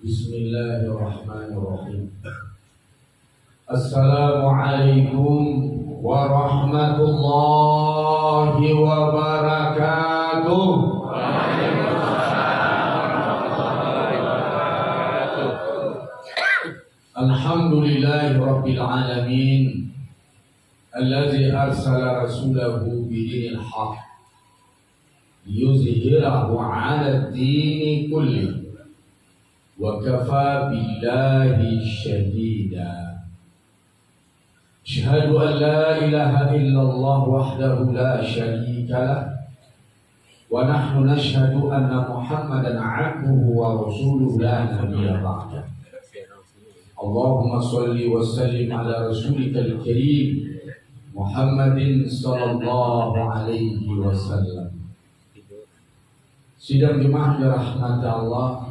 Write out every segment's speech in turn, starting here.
Bismillahirrahmanirrahim. Assalamualaikum warahmatullahi wabarakatuh. Alhamdulillahi rabbil alamin, alladzi arsala rasulahu bidinil haq liyuzhirahu 'ala ad-dini kullihi wa kafa billahi shahida. Asyhadu an la ilaha illallah wahdahu la syarika lah wa nahnu nashhadu anna Muhammadan 'abduhu wa rasuluhu la nabiyya ba'dah. Allahumma shalli wa sallim ala rasulikal karim Muhammadin sallallahu alaihi wasallam. Sidang jemaah dirahmati Allah,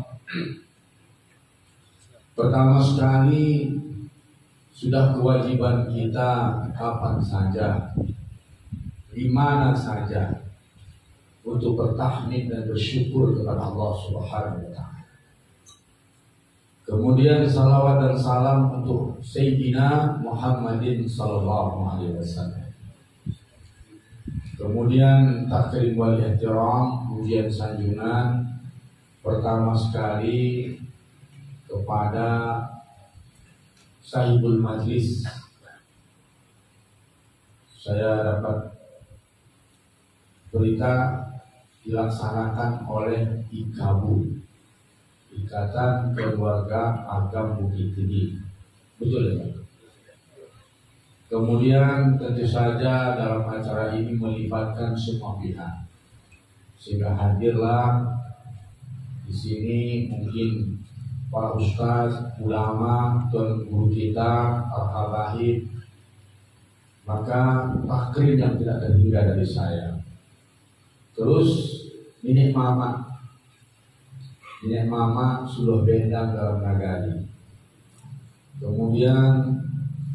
pertama sekali sudah kewajiban kita kapan saja, di mana saja untuk bertahmid dan bersyukur kepada Allah Subhanahu wa taala. Kemudian salawat dan salam untuk Sayyidina Muhammadin sallallahu alaihi wasallam. Kemudian takrim wal ihtiram, pujian sanjungan pertama sekali kepada sahibul majlis. Saya dapat berita dilaksanakan oleh IKABU, Ikatan Keluarga Agam Bukit Tinggi, betul ya? Kemudian tentu saja dalam acara ini melibatkan semua pihak, sehingga hadirlah di sini mungkin para ustaz, ulama, tuan guru kita, al-habaib. Maka takrim yang tidak terhingga dari saya. Terus nenek mama sudah bendang dalam nagari. Kemudian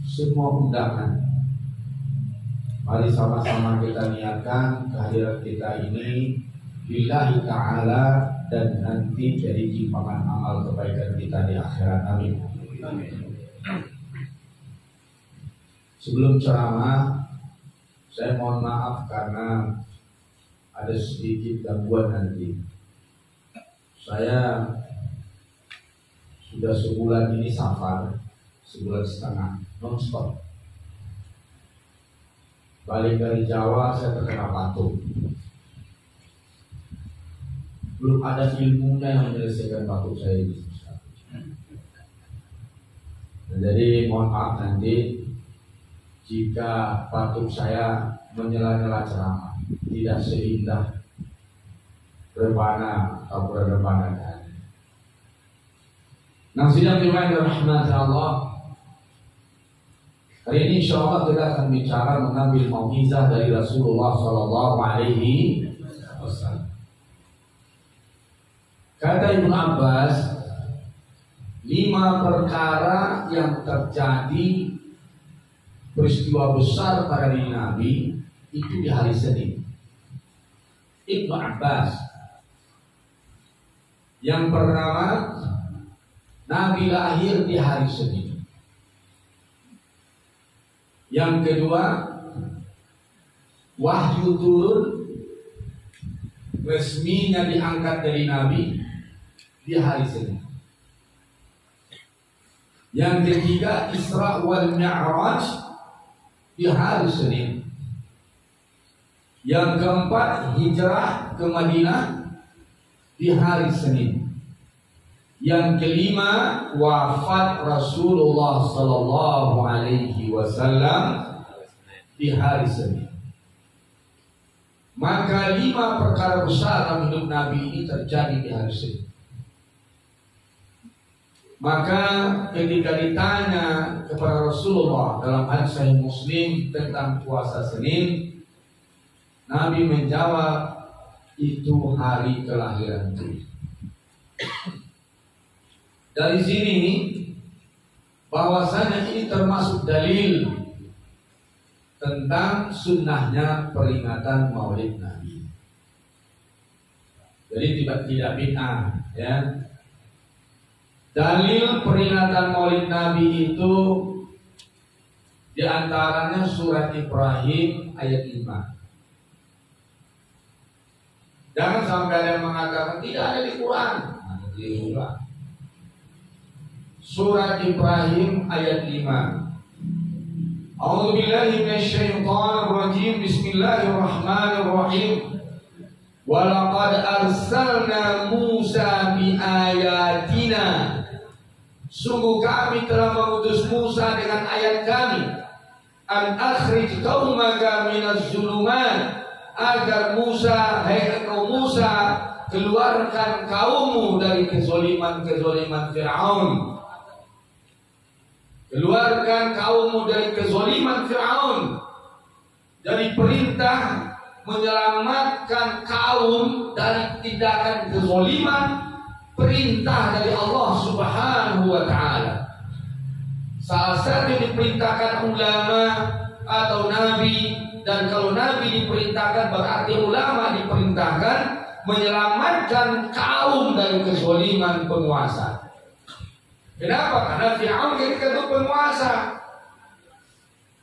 semua undangan. Mari sama-sama kita niatkan kehadiran kita ini lillahi ta'ala dan nanti jadi timbangan amal kebaikan kita di akhirat. Amin. Sebelum ceramah, saya mohon maaf karena ada sedikit gangguan nanti. Saya sudah sebulan ini safar, sebulan setengah non-stop. Balik dari Jawa saya terkena batuk. Belum ada ilmunya yang menyelesaikan batuk saya ini. Jadi mohon maaf nanti jika batuk saya menyela-nyela ceramah, tidak seindah rebana atau rebana tadi. Nah, sidang jemaah rahmat Allah. Hari ini insya Allah kita akan bicara mengambil mau'izah dari Rasulullah Sallallahu Alaihi Wasallam. Kata Ibnu Abbas, 5 perkara yang terjadi peristiwa besar pada diri Nabi itu di hari Senin. Ibnu Abbas, yang pertama, Nabi lahir di hari Senin. Yang kedua, wahyu turun resminya diangkat dari Nabi di hari Senin. Yang ketiga, Isra wal Mi'raj di hari Senin. Yang keempat, hijrah ke Madinah di hari Senin. Yang kelima, wafat Rasulullah Sallallahu Alaihi Wasallam di hari Senin. Maka 5 perkara besar dalam hidup Nabi ini terjadi di hari Senin. Maka ketika ditanya kepada Rasulullah dalam hadis Sahih Muslim tentang puasa Senin, Nabi menjawab, itu hari kelahiranku. Dari sini bahwasanya ini termasuk dalil tentang sunnahnya peringatan Maulid Nabi. Jadi tidak bid'ah, ya. Dalil peringatan Maulid Nabi itu diantaranya surat Ibrahim ayat 5. Jangan sampai ada yang mengatakan tidak ada di Quran. Nah, surat Ibrahim ayat 5. A'udzu billahi minasyaitonir rajim. Bismillahirrahmanirrahim. Wa laqad arsalna Musa bi ayatina. Sungguh kami telah mengutus Musa dengan ayat kami, an akhrij qaumaka minaz zulumat, agar Musa, hai engkau Musa, keluarkan kaummu dari kezoliman Fir'aun. Keluarkan kaummu dari kezoliman Fir'aun. Dari perintah menyelamatkan kaum dari tindakan kezoliman, perintah dari Allah Subhanahu wa ta'ala. Salah satu yang diperintahkan ulama atau nabi, dan kalau nabi diperintahkan berarti ulama diperintahkan menyelamatkan kaum dari kezaliman penguasa. Kenapa? Karena Fir'aun ketika itu penguasa.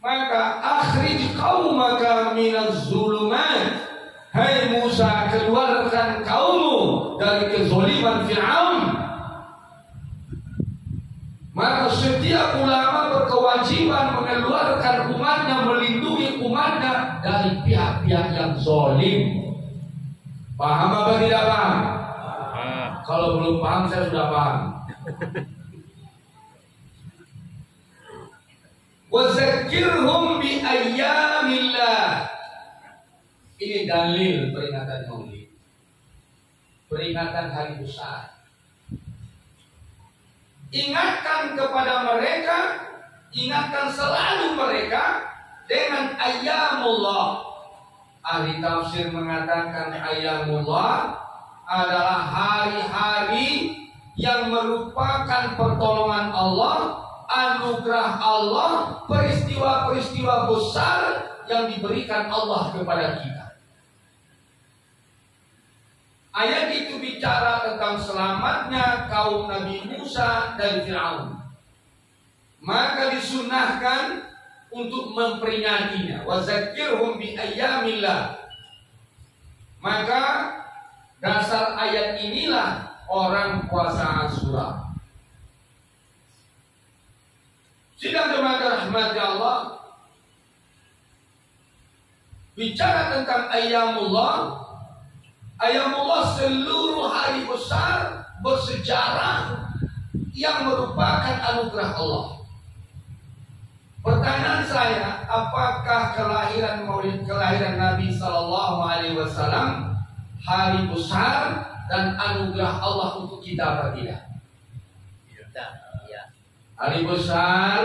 Maka akhrij qaumaka minaz zulumat. Hai Musa, keluarkan kaummu dari kezaliman Fir'aun. Maka setiap ulama berkewajiban mengeluarkan umatnya, melindungi umatnya dari pihak-pihak yang zalim. Paham apa tidak paham? Kalau belum paham saya sudah paham. Wa zakkirhum bi ayyamillah. Ini dalil peringatan Maulid, peringatan hari besar. Ingatkan kepada mereka, ingatkan selalu mereka dengan ayyamullah. Ahli tafsir mengatakan ayyamullah adalah hari-hari yang merupakan pertolongan Allah, anugerah Allah, peristiwa-peristiwa besar yang diberikan Allah kepada kita. Ayat itu bicara tentang selamatnya kaum Nabi Musa dari Fir'aun. Maka disunahkan untuk memperingatinya. Wa zakkirhum bi ayyamillah. Maka dasar ayat inilah orang puasa Asyura. Sidang jemaah rahmat Allah, bicara tentang ayyamullah. Ayyamullah seluruh hari besar bersejarah yang merupakan anugerah Allah. Pertanyaan saya, apakah kelahiran Nabi Sallallahu Alaihi Wasallam hari besar dan anugerah Allah untuk kita apa tidak? Hari besar,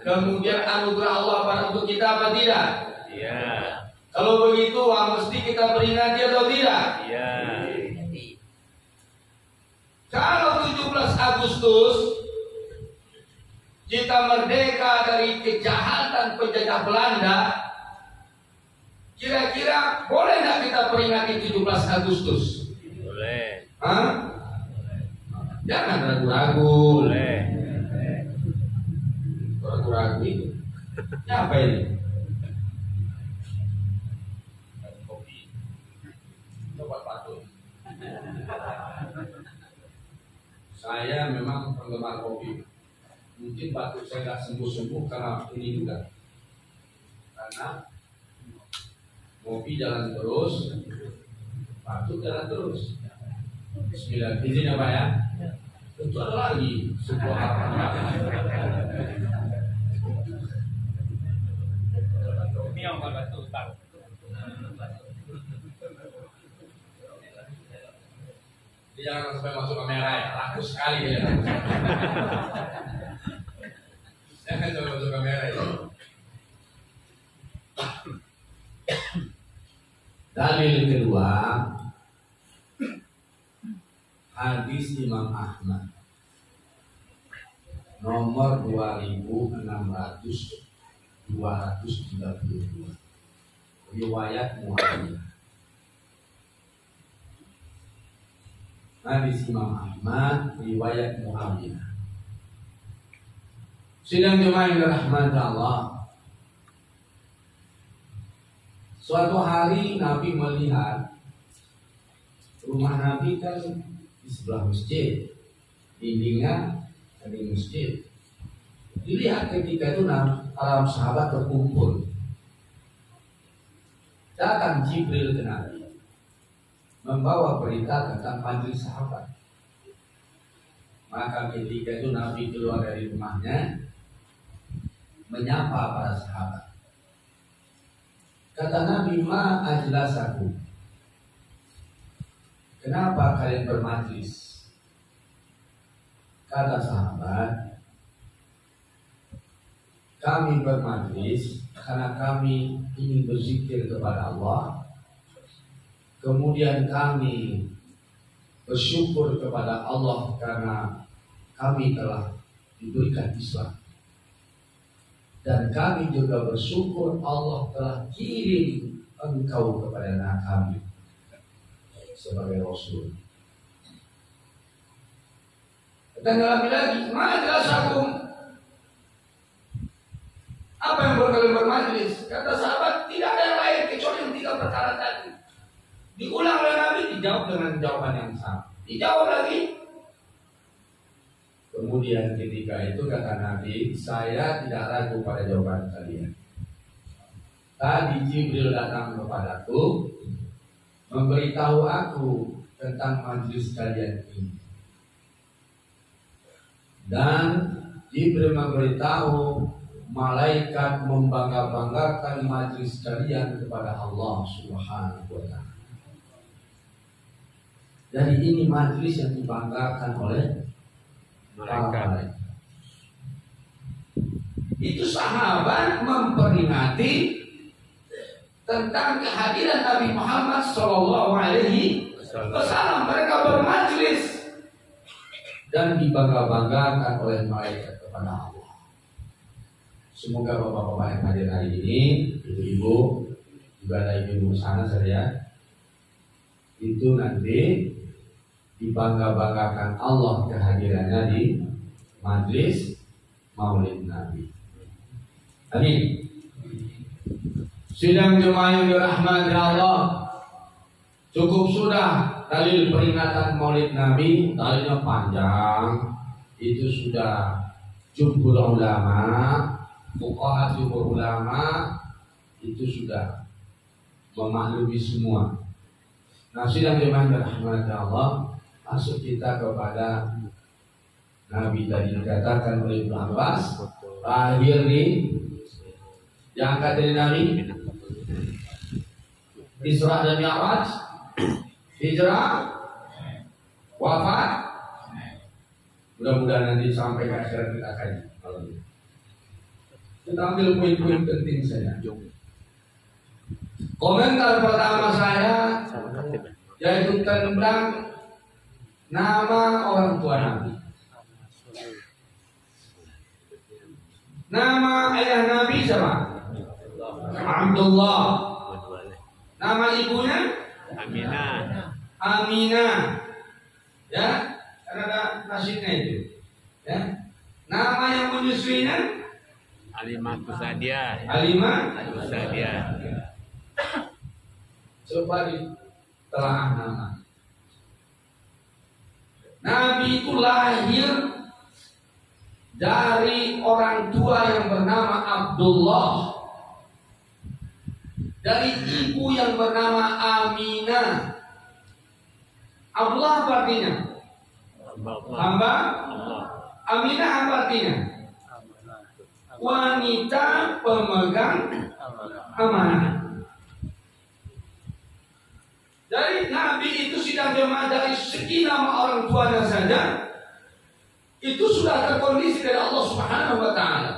kemudian anugerah Allah untuk kita apa tidak? Iya. Kalau begitu, mesti kita peringati atau tidak? Iya. Kalau 17 Agustus kita merdeka dari kejahatan penjajah Belanda, kira-kira boleh nggak kita peringati 17 Agustus? Boleh. Hah? Jangan ragu-ragu. Boleh. Ragu-ragu itu. Apa ini? Saya memang penggemar kopi. Mungkin batuk saya tidak sembuh-sembuh karena ini juga. Karena kopi jalan terus, batuk jalan terus. Bismillah, izin ya Pak ya. Tentu ada lagi sebuah harapan. Ini yang batuk tahu. Jangan sampai masuk kamera ya, laku sekali ya. Jangan sampai masuk kamera ya. Dalil kedua, hadis Imam Ahmad nomor 2632, riwayat Muawiyah. Hadis Imam Ahmad riwayat Muawiyah. Sidang jemaah yang dirahmati Allah. Suatu hari Nabi melihat rumah Nabi kan di sebelah masjid, dindingnya di masjid. Dilihat ketika itu para sahabat berkumpul. Datang Jibril ke Nabi, membawa berita tentang majelis sahabat. Maka ketika itu Nabi keluar dari rumahnya, menyapa para sahabat. Kata Nabi, ma ajlasaku. Kenapa kalian bermajlis? Kata sahabat, kami bermajlis karena kami ingin berzikir kepada Allah. Kemudian kami bersyukur kepada Allah karena kami telah diberikan Islam. Dan kami juga bersyukur Allah telah kirim engkau kepada kami sebagai Rasul. Dan dalam lagi, majlisakum. Apa yang berkalian bermajlis? Kata sahabat, tidak ada yang lain kecuali yang 3 perkara tadi. Diulang oleh Nabi, dijawab dengan jawaban yang sama. Dijawab lagi. Kemudian ketika itu kata Nabi, saya tidak ragu pada jawaban kalian. Tadi Jibril datang kepadaku, memberitahu aku tentang majelis kalian ini. Dan Jibril memberitahu malaikat membangga-banggakan majelis kalian kepada Allah Subhanahu wa ta'ala. Jadi ini majelis yang dibanggakan oleh malaikat. Itu sahabat memperingati tentang kehadiran Nabi Muhammad Sallallahu Alaihi Wasallam. Mereka bermajlis dan dibangga-banggakan oleh malaikat kepada Allah. Semoga bapak-bapak yang hadir hari ini, ibu-ibu, juga ada ibu-ibu sana saya, itu nanti dibangga-banggakan Allah kehadirannya di majlis Maulid Nabi. Amin. Sidang jemaah yang dirahmati Allah, cukup sudah dalil peringatan Maulid Nabi, dalilnya panjang. Itu sudah jumhur ulama, fuqaha jumhur ulama, itu sudah memaklumi semua. Nah, sidang jemaah yang dirahmati Allah, masuk kita kepada Nabi tadi dikatakan oleh Ibnu Abbas, lahir di diangkat dari Nabi, Isra dan Mi'raj, hijrah, wafat. Mudah-mudahan nanti sampai ke akhirat kita kaji. Kita ambil poin-poin penting saja. Komentar pertama saya yaitu tentang nama orang tua Nabi. Nama ayah Nabi siapa? Abdullah. Nama ibunya? Aminah. Ya, karena ada nasibnya itu. Ya. Nama yang menyusuinya? Halimah Tusadia. Coba ditelaah nama. Nabi itu lahir dari orang tua yang bernama Abdullah, dari ibu yang bernama Aminah. Abdullah apa artinya? Hamba. Aminah apa artinya? Wanita pemegang amanah. Dari Nabi itu sudah jemaah dari segi nama orang tuanya saja, itu sudah terkondisi dari Allah Subhanahu wa ta'ala.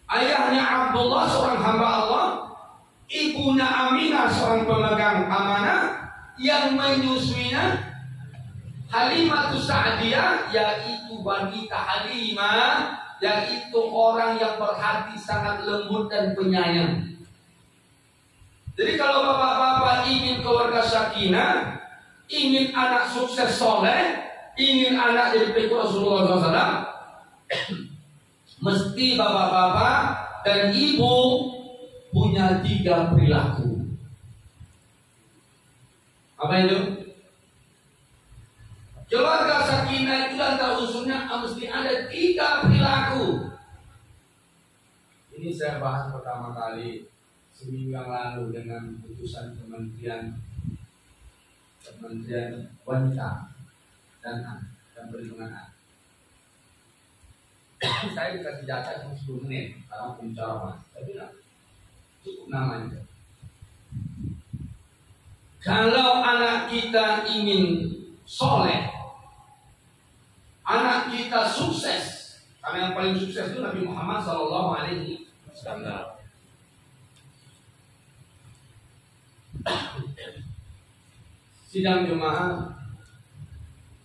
Ayahnya Abdullah seorang hamba Allah, ibunya Aminah seorang pemegang amanah, yang menyusuinya Halimah Sa'diyah, yaitu wanita Halimah, yaitu orang yang berhati sangat lembut dan penyayang. Jadi kalau bapak-bapak ingin keluarga sakinah, ingin anak sukses soleh, ingin anak jadi pengikut Rasulullah SAW, mesti bapak-bapak dan ibu punya 3 perilaku. Apa itu? Keluarga sakinah itu dan unsurnya mesti ada 3 perilaku. Ini saya bahas pertama kali seminggu yang lalu dengan putusan Kementerian Wanita dan Perlindungan Anak. Saya dikasih jatah cuma 10 menit karena pembicaraan. Saya bilang cukup namanya. Kalau anak kita ingin soleh, anak kita sukses, karena yang paling sukses itu Nabi Muhammad SAW. Sidang jemaah,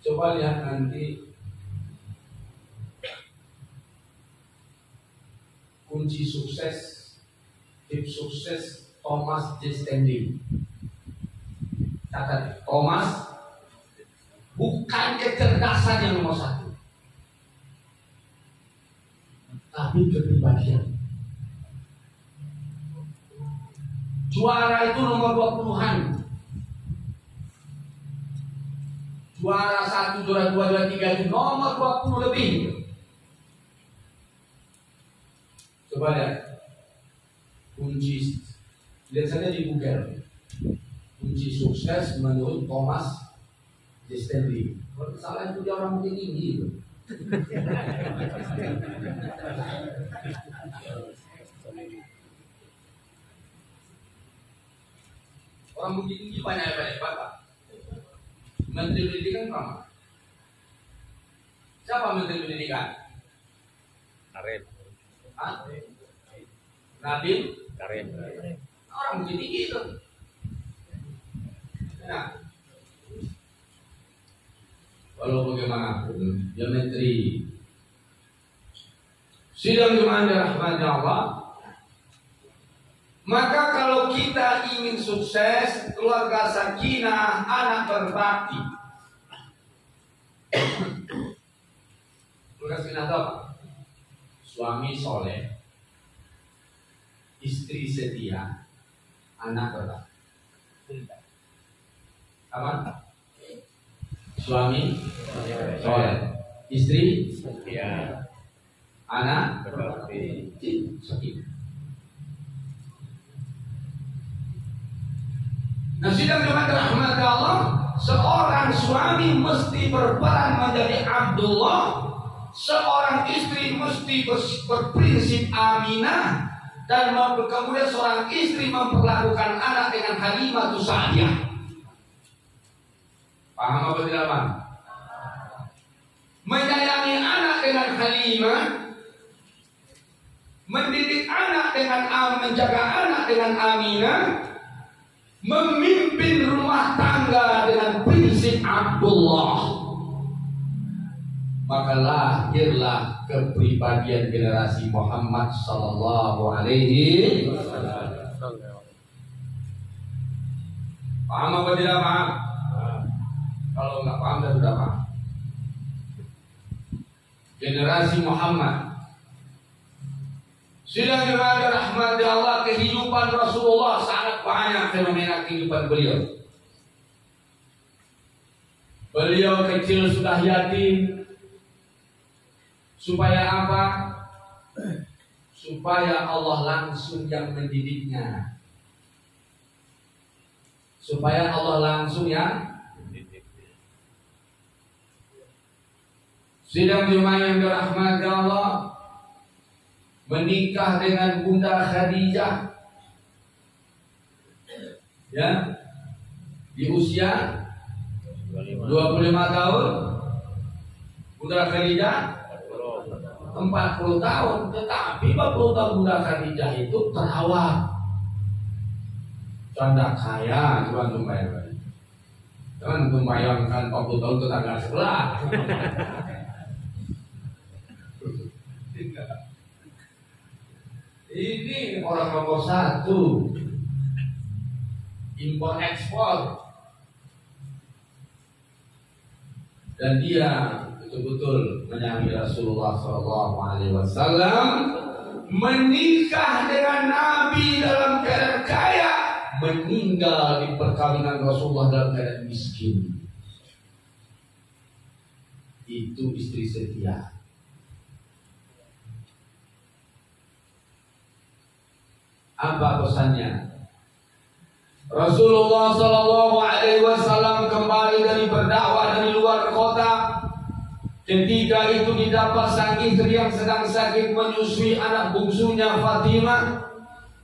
coba lihat nanti kunci sukses, tips sukses Thomas J. Stanley. Catat, Thomas bukan kecerdasan yang nomor 1, tapi kepribadian. Juara itu nomor 20-an. Juara 1, juara 2, juara 3 itu nomor 20 lebih. Coba lihat kunci, lihat saja di Google, kunci sukses menurut Thomas J. Stanley. Kalau salah itu dia orang mungkin tinggi itu. Orang bukit tinggi banyak Bapak. Menteri Pendidikan sama. Siapa Menteri Pendidikan? Karim. Nabil Karim. Orang bukit tinggi itu. Nah, walau bagaimanapun dia menteri. Sidang jemaah dirahmati Allah. Maka kalau kita ingin sukses, keluarga sakinah, anak berbakti. Keluarga sakinah itu apa? Suami soleh, istri setia, anak berbakti. Apa? Suami soleh, istri setia, anak berbakti. Sakinah. Nah, sidang jemaah rahmat Allah, seorang suami mesti berperan menjadi Abdullah, seorang istri mesti berprinsip aminah, dan kemudian seorang istri memperlakukan anak dengan Halimatus Sa'diyah. Paham apa tidak paham? Menyayangi anak dengan Halimah, mendidik anak dengan menjaga anak dengan Aminah, memimpin rumah tangga dengan prinsip Abdullah, maka lahirlah kepribadian generasi Muhammad sallallahu alaihi wasallam. Paham apa tidak paham? Kalau nggak paham dan sudah paham. Generasi Muhammad. Sidang jemaah rahmat Allah, kehidupan Rasulullah sangat banyak fenomena kehidupan beliau. Beliau kecil sudah yatim. Supaya apa? Supaya Allah langsung yang mendidiknya. Supaya Allah langsung yang sidang jemaah yang dirahmati Allah, menikah dengan Bunda Khadijah, ya, di usia 25 tahun. Bunda Khadijah 40 tahun, tetapi 40 tahun Bunda Khadijah itu terawat, canda kaya, jangan membayangkan 40 tahun tetangga sebelah. Ini orang nomor 1 impor ekspor. dan dia betul-betul menyayangi Rasulullah SAW, menikah dengan Nabi dalam keadaan kaya, meninggal di perkawinan Rasulullah dalam keadaan miskin. Itu istri setia. Apa pesannya? Rasulullah SAW kembali dari berdakwah dari luar kota. Ketika itu didapat sang istri yang sedang sakit menyusui anak bungsunya Fatimah.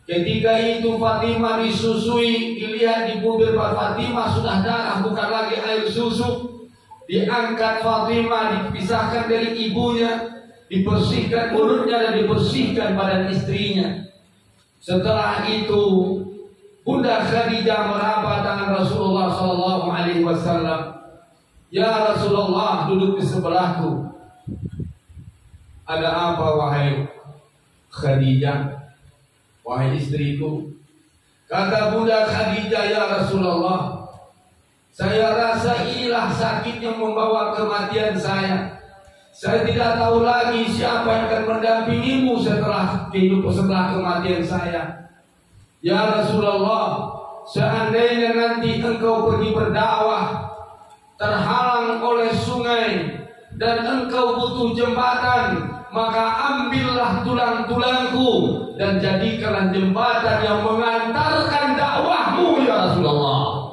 Ketika itu Fatimah disusui, dilihat di bibir Fatimah sudah darah, bukan lagi air susu. Diangkat Fatimah, dipisahkan dari ibunya, dibersihkan mulutnya dan dibersihkan badan istrinya. Setelah itu Bunda Khadijah meraba tangan Rasulullah SAW. Ya Rasulullah, duduk di sebelahku. Ada apa wahai Khadijah, wahai istriku? Kata Bunda Khadijah, ya Rasulullah, saya rasa inilah sakit yang membawa kematian saya. Saya tidak tahu lagi siapa yang akan mendampingimu setelah kematian saya. Ya Rasulullah, seandainya nanti engkau pergi berdakwah, terhalang oleh sungai, dan engkau butuh jembatan, maka ambillah tulang-tulangku dan jadikanlah jembatan yang mengantarkan dakwahmu, ya Rasulullah.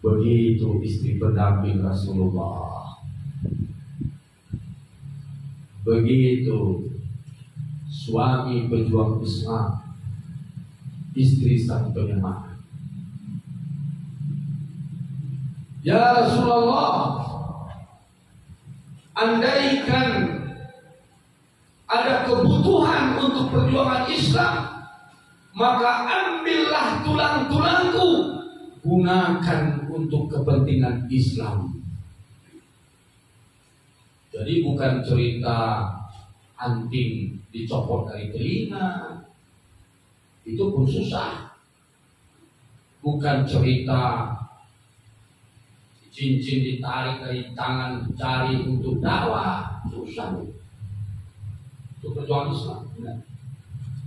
Begitu istri pendamping Rasulullah. Begitu suami pejuang Islam, istri sang penyemangat. Ya Rasulullah, andaikan ada kebutuhan untuk perjuangan Islam, maka ambillah tulang-tulangku, gunakan untuk kepentingan Islam. Jadi bukan cerita anting dicopot dari telinga, itu pun susah. Bukan cerita cincin ditarik dari tangan jari untuk dakwah, susah. Itu perjuangan Islam.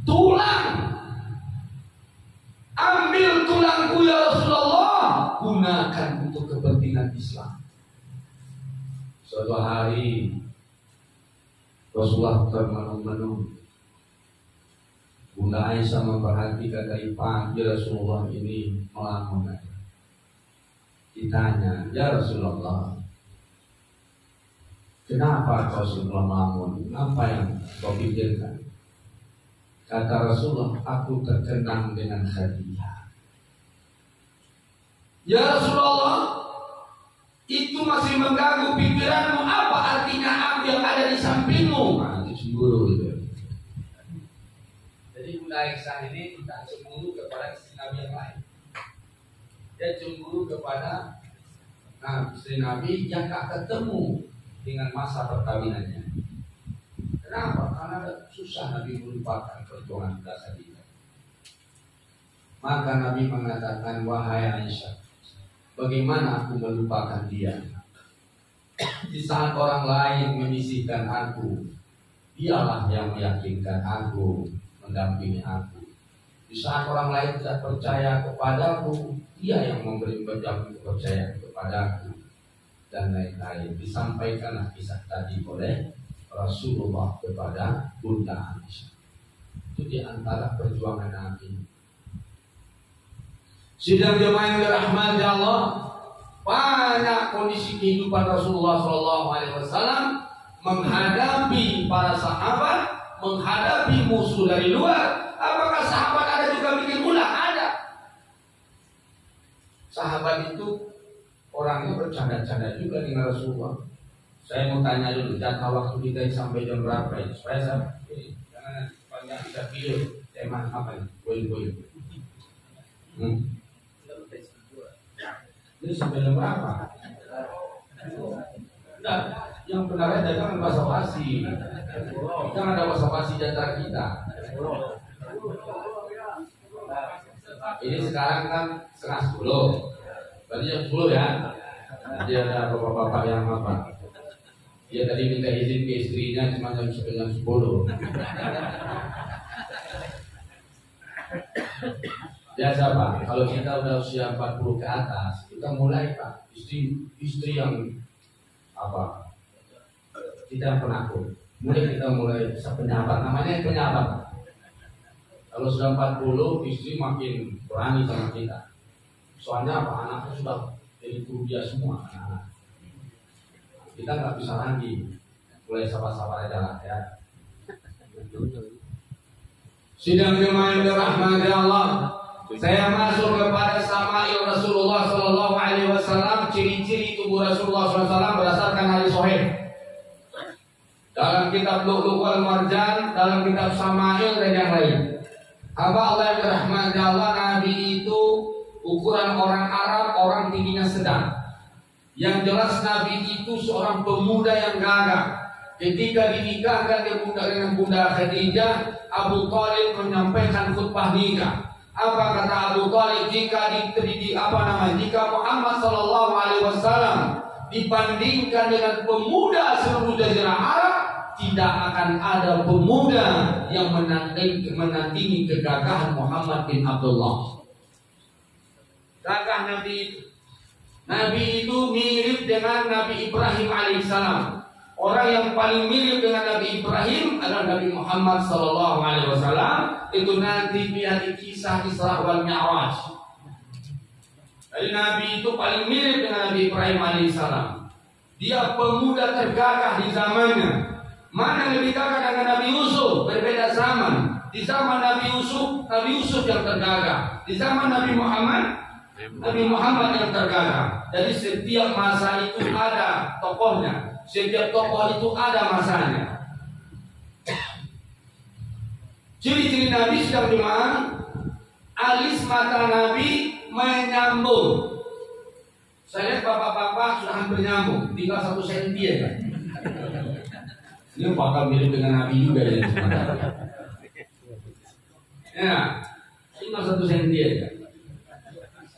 Tulang, ambil tulangku ya Rasulullah, gunakan untuk kepentingan Islam. Suatu hari Rasulullah termenung-menung. Bunda Aisyah memperhatikan dari pagi Rasulullah ini melamun. Ditanya, ya Rasulullah, kenapa kau sudah melamun? Apa yang kau pikirkan? Kata Rasulullah, aku terkenang dengan Khadijah. Ya Rasulullah, itu masih mengganggu pikiranmu. Apa artinya aku yang ada di sampingmu? Nah, itu cemburu itu. Jadi Bunda Aisyah ini tidak cemburu kepada istri Nabi yang lain. Dia cemburu kepada istri Nabi yang tak ketemu dengan masa perkawinannya. Kenapa? Karena susah Nabi melupakan perjuangan dasar kita. Maka Nabi mengatakan, wahai Aisyah, bagaimana aku melupakan dia? Di saat orang lain menyisihkan aku, dialah yang meyakinkan aku, mendampingi aku. Di saat orang lain tidak percaya kepadaku, dia yang memberi kepercayaan kepadaku, dan lain-lain. Disampaikanlah kisah tadi oleh Rasulullah kepada Bunda Aisyah. Itu di antara perjuangan Nabi. Sidang jemaah yang dirahmati Allah, banyak kondisi kehidupan Rasulullah SAW menghadapi para sahabat, menghadapi musuh dari luar. Apakah sahabat ada juga bikin ulah? Ada. Sahabat itu orangnya bercanda-canda juga dengan Rasulullah. Saya mau tanya dulu, jatah waktu kita sampai jam berapa ini? Supaya saya jangan banyak kita video tema apa ini? Poin-poin. Ini sampai jam berapa? Nah, yang benarnya jangan basa-basi. Jangan ada basa-basi di antara kita. Ini sekarang kan 9:30. Berarti jam 10 ya. Nanti ada bapak-bapak yang apa? Dia tadi minta izin ke istrinya cuma jam 9:10. Biasa Pak, kalau kita udah usia 40 ke atas, kita mulai Pak, istri yang apa? Kita yang penakut. Kita mulai penyabar, namanya penyabar. Kalau sudah 40, istri makin berani sama kita. Soalnya apa? Anaknya sudah jadi kuliah semua anak-anak. Kita nggak bisa lagi, mulai sabar-sabar aja lah ya. Sidang jemaah yang dirahmati Allah, saya masuk kepada Sama'il Rasulullah Sallallahu Alaihi Wasallam. Ciri-ciri tubuh Rasulullah SAW berdasarkan hadis sahih dalam kitab Lu'lu' wal Marjan, dalam kitab Sama'il dan yang lain. Hamba Allah yang dirahmati Allah, Nabi itu ukuran orang Arab, orang tingginya sedang. Yang jelas Nabi itu seorang pemuda yang gagah. Ketika dinikahkan dengan Bunda Khadijah, Abu Thalib menyampaikan khutbah nikah. Apa kata Abu Thalib? Jika jika Muhammad Sallallahu Alaihi Wasallam dibandingkan dengan pemuda seluruh jazirah Arab, tidak akan ada pemuda yang menandingi kegagahan Muhammad bin Abdullah. Gagah Nabi itu. Nabi itu mirip dengan Nabi Ibrahim alaihissalam. Orang yang paling mirip dengan Nabi Ibrahim adalah Nabi Muhammad sallallahu alaihi wasallam. Itu nanti lihat di kisah Isra wal Mi'raj. Jadi Nabi itu paling mirip dengan Nabi Ibrahim alaihissalam. Dia pemuda tergagah di zamannya. Mana yang lebih gagah dengan Nabi Yusuf? Berbeda zaman. Di zaman Nabi Yusuf yang tergagah. Di zaman Nabi Muhammad yang tergagah. Jadi setiap masa itu ada tokohnya. Setiap tokoh itu ada masanya. Ciri-ciri Nabi sedang dimana? Alis mata Nabi menyambung. Saya lihat bapak-bapak sudah hampir nyambung, tinggal 1 senti ya. Ini bakal mirip dengan Nabi juga ya. Ya, tinggal 1 senti ya.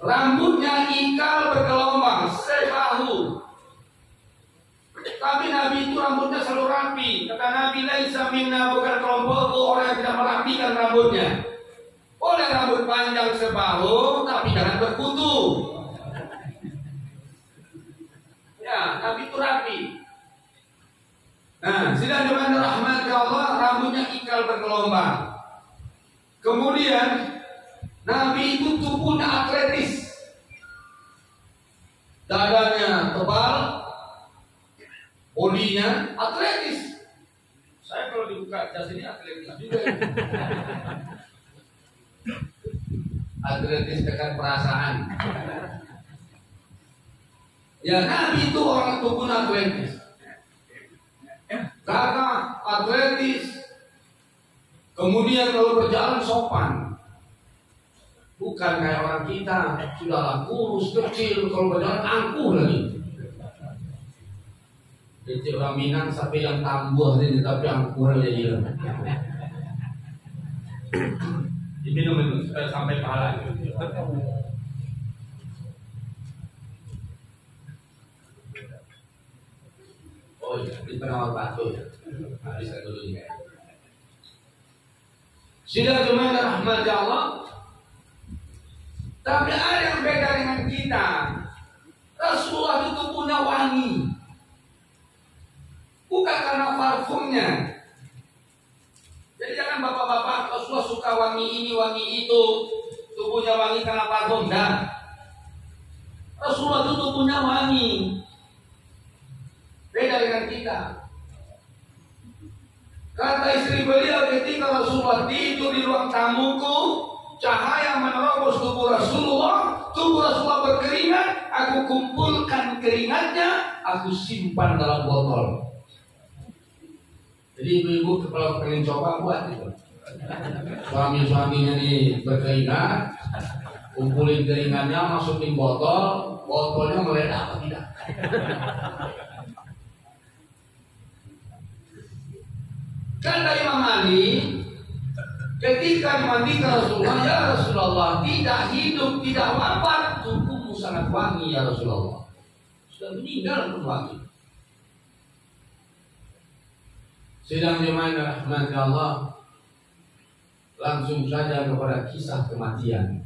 Rambutnya ikal bergelombang sebahu. Tapi Nabi itu rambutnya selalu rapi. Kata Nabi, laisa minna, bukan kelompokku orang yang tidak merapikan rambutnya. Boleh rambut panjang sebahu, tapi jangan berkutu. Ya, Nabi itu rapi. Nah, sidang jemaah rahmat Allah, rambutnya ikal bergelombang. Kemudian Nabi itu tubuhnya atletis. Dadanya tebal, bodinya atletis. Saya kalau dibuka jas ini atletis juga. Atletis dengan perasaan. Ya, Nabi itu orang tubuhnya atletis. Gagah, atletis. Kemudian kalau berjalan sopan. Bukan kayak orang kita, sudahlah kurus, kecil, kalau berjalan angkuh lagi. Jadi orang Minang sampai yang tambuh ini, tapi angkuh aja dia. Diminum itu supaya sampai pahala. Oh iya, di penawar batu ya. Habis dulu ya. Sidang jemaah rahmat Allah. Tapi ada yang beda dengan kita. Rasulullah itu punya wangi. Bukan karena parfumnya. Jadi jangan bapak-bapak Rasulullah suka wangi ini, wangi itu. Tubuhnya wangi karena parfum. Nah, Rasulullah itu tubuhnya wangi. Beda dengan kita. Kata istri beliau ketika Rasulullah tidur di ruang tamuku, cahaya menerobos tubuh Rasulullah berkeringat, aku kumpulkan keringatnya, aku simpan dalam botol. Jadi ibu-ibu kalau pengen coba buat itu. Suami-suaminya nih berkeringat, kumpulin keringatnya, masukin botol, botolnya meledak apa tidak? Kata Imam Ali, ketika dimandikan Rasulullah, ya Rasulullah, tidak hidup, tidak wafat, tubuhmu sangat wangi ya Rasulullah. sudah meninggal pun waktu. Sidang jemaah rahmat Allah, langsung saja kepada kisah kematian.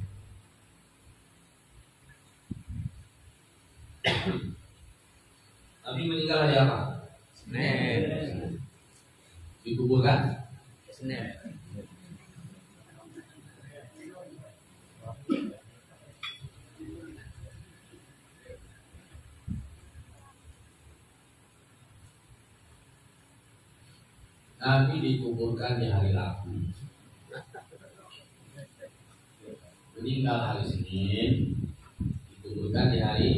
Nabi meninggal hari apa? Senin. Dikuburkan? Senin. Nabi dikuburkan di hari Rabu. Meninggal hari Senin, dikuburkan di hari.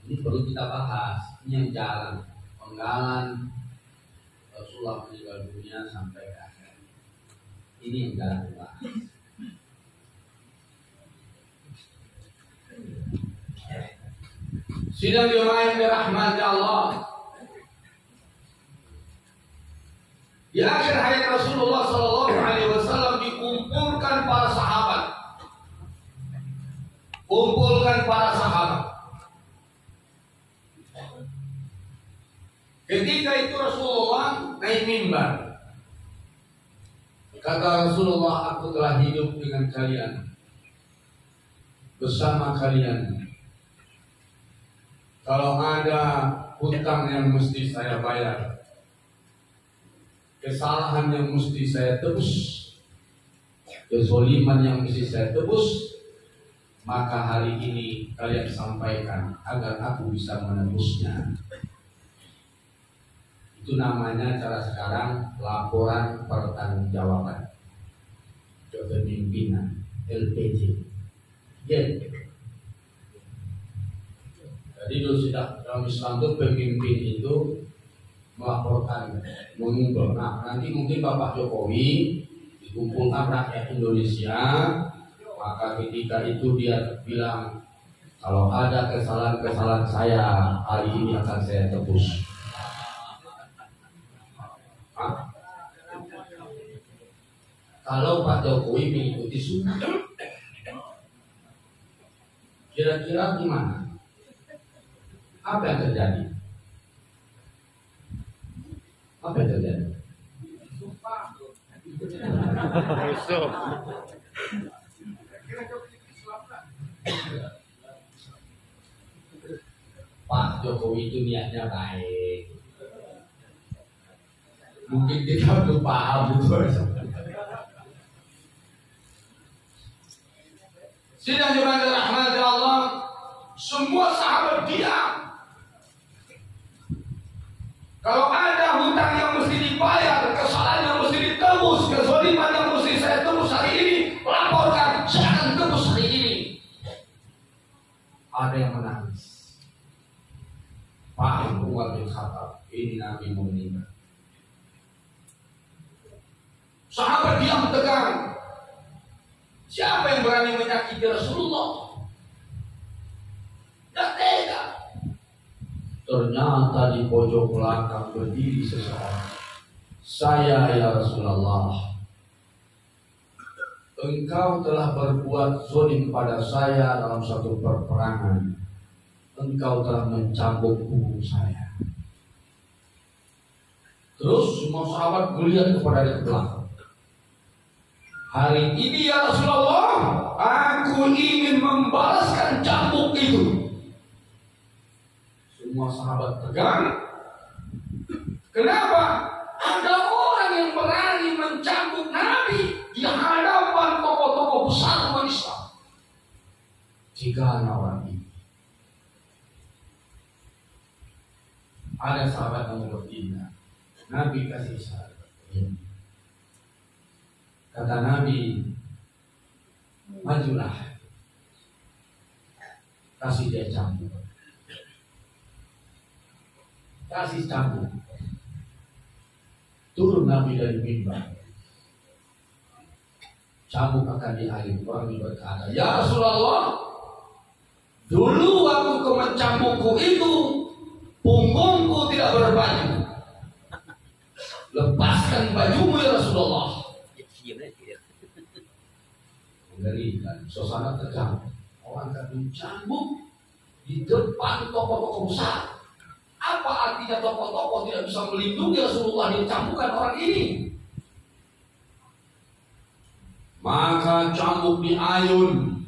Ini perlu kita bahas. Ini yang jalan penggalan Rasulullah meninggal dunia sampai ke akhir. Ini yang jalan dibahas. Sidang jemaah yang dirahmati Allah. Di akhir hayat Rasulullah SAW dikumpulkan para sahabat. Kumpulkan para sahabat. Ketika itu Rasulullah naik mimbar. Kata Rasulullah, aku telah hidup dengan kalian, bersama kalian. Kalau ada hutang yang mesti saya bayar, kesalahan yang mesti saya tebus, kezaliman yang mesti saya tebus, maka hari ini kalian sampaikan agar aku bisa menebusnya. Itu namanya cara sekarang laporan pertanggungjawaban kepemimpinan LPJ. Jadi dulu sudah dalam Islam itu pemimpin itu melaporkan, mengumpul. Nah, nanti mungkin Bapak Jokowi dikumpulkan rakyat Indonesia, maka ketika itu dia bilang, kalau ada kesalahan-kesalahan saya hari ini akan saya tebus. Nah, kalau Pak Jokowi mengikuti sunnah, kira-kira gimana? Apa yang terjadi? Apa yang terjadi? Pak Jokowi itu niatnya baik. Mungkin kita belum paham betul. Sidang jemaah rahmat Allah, semua sahabat diam. Kalau ada hutang yang mesti dibayar, kesalahan yang mesti ditebus, kezaliman yang mesti saya tebus hari ini, laporkan, saya akan tebus hari ini. Ada yang menangis. Pak Umar bin Khattab, ini Nabi mau meninggal. Sahabat diam tegang. Siapa yang berani menyakiti Rasulullah? Tak tega. Ternyata di pojok belakang berdiri seseorang. Saya ya Rasulullah, engkau telah berbuat zalim pada saya dalam satu peperangan. Engkau telah mencambuk punggung saya. Terus semua sahabat melihat kepada dia belakang. Hari ini ya Rasulullah, aku ingin membalaskan cambuk itu. Semua sahabat tegang. Kenapa? Ada orang yang berani mencambuk Nabi di hadapan tokoh-tokoh besar umat Islam. Tiga orang ini. Ada sahabat yang bertindak. Nabi kasih isyarat. Kata Nabi, majulah, kasih dia cambuk, kasih cambuk. Turun Nabi dari mimbar, cambuk akan dialih. Orang ini berkata, ya Rasulullah, dulu waktu kau mencambukku itu, punggungku tidak berbaju. Lepaskan bajumu ya Rasulullah. Mengerikan, suasana tegang. Orang kadang cambuk, di depan tokoh-tokoh besar. Apa artinya tokoh-tokoh tidak bisa melindungi Rasulullah dicambukkan orang ini? Maka cambuk diayun,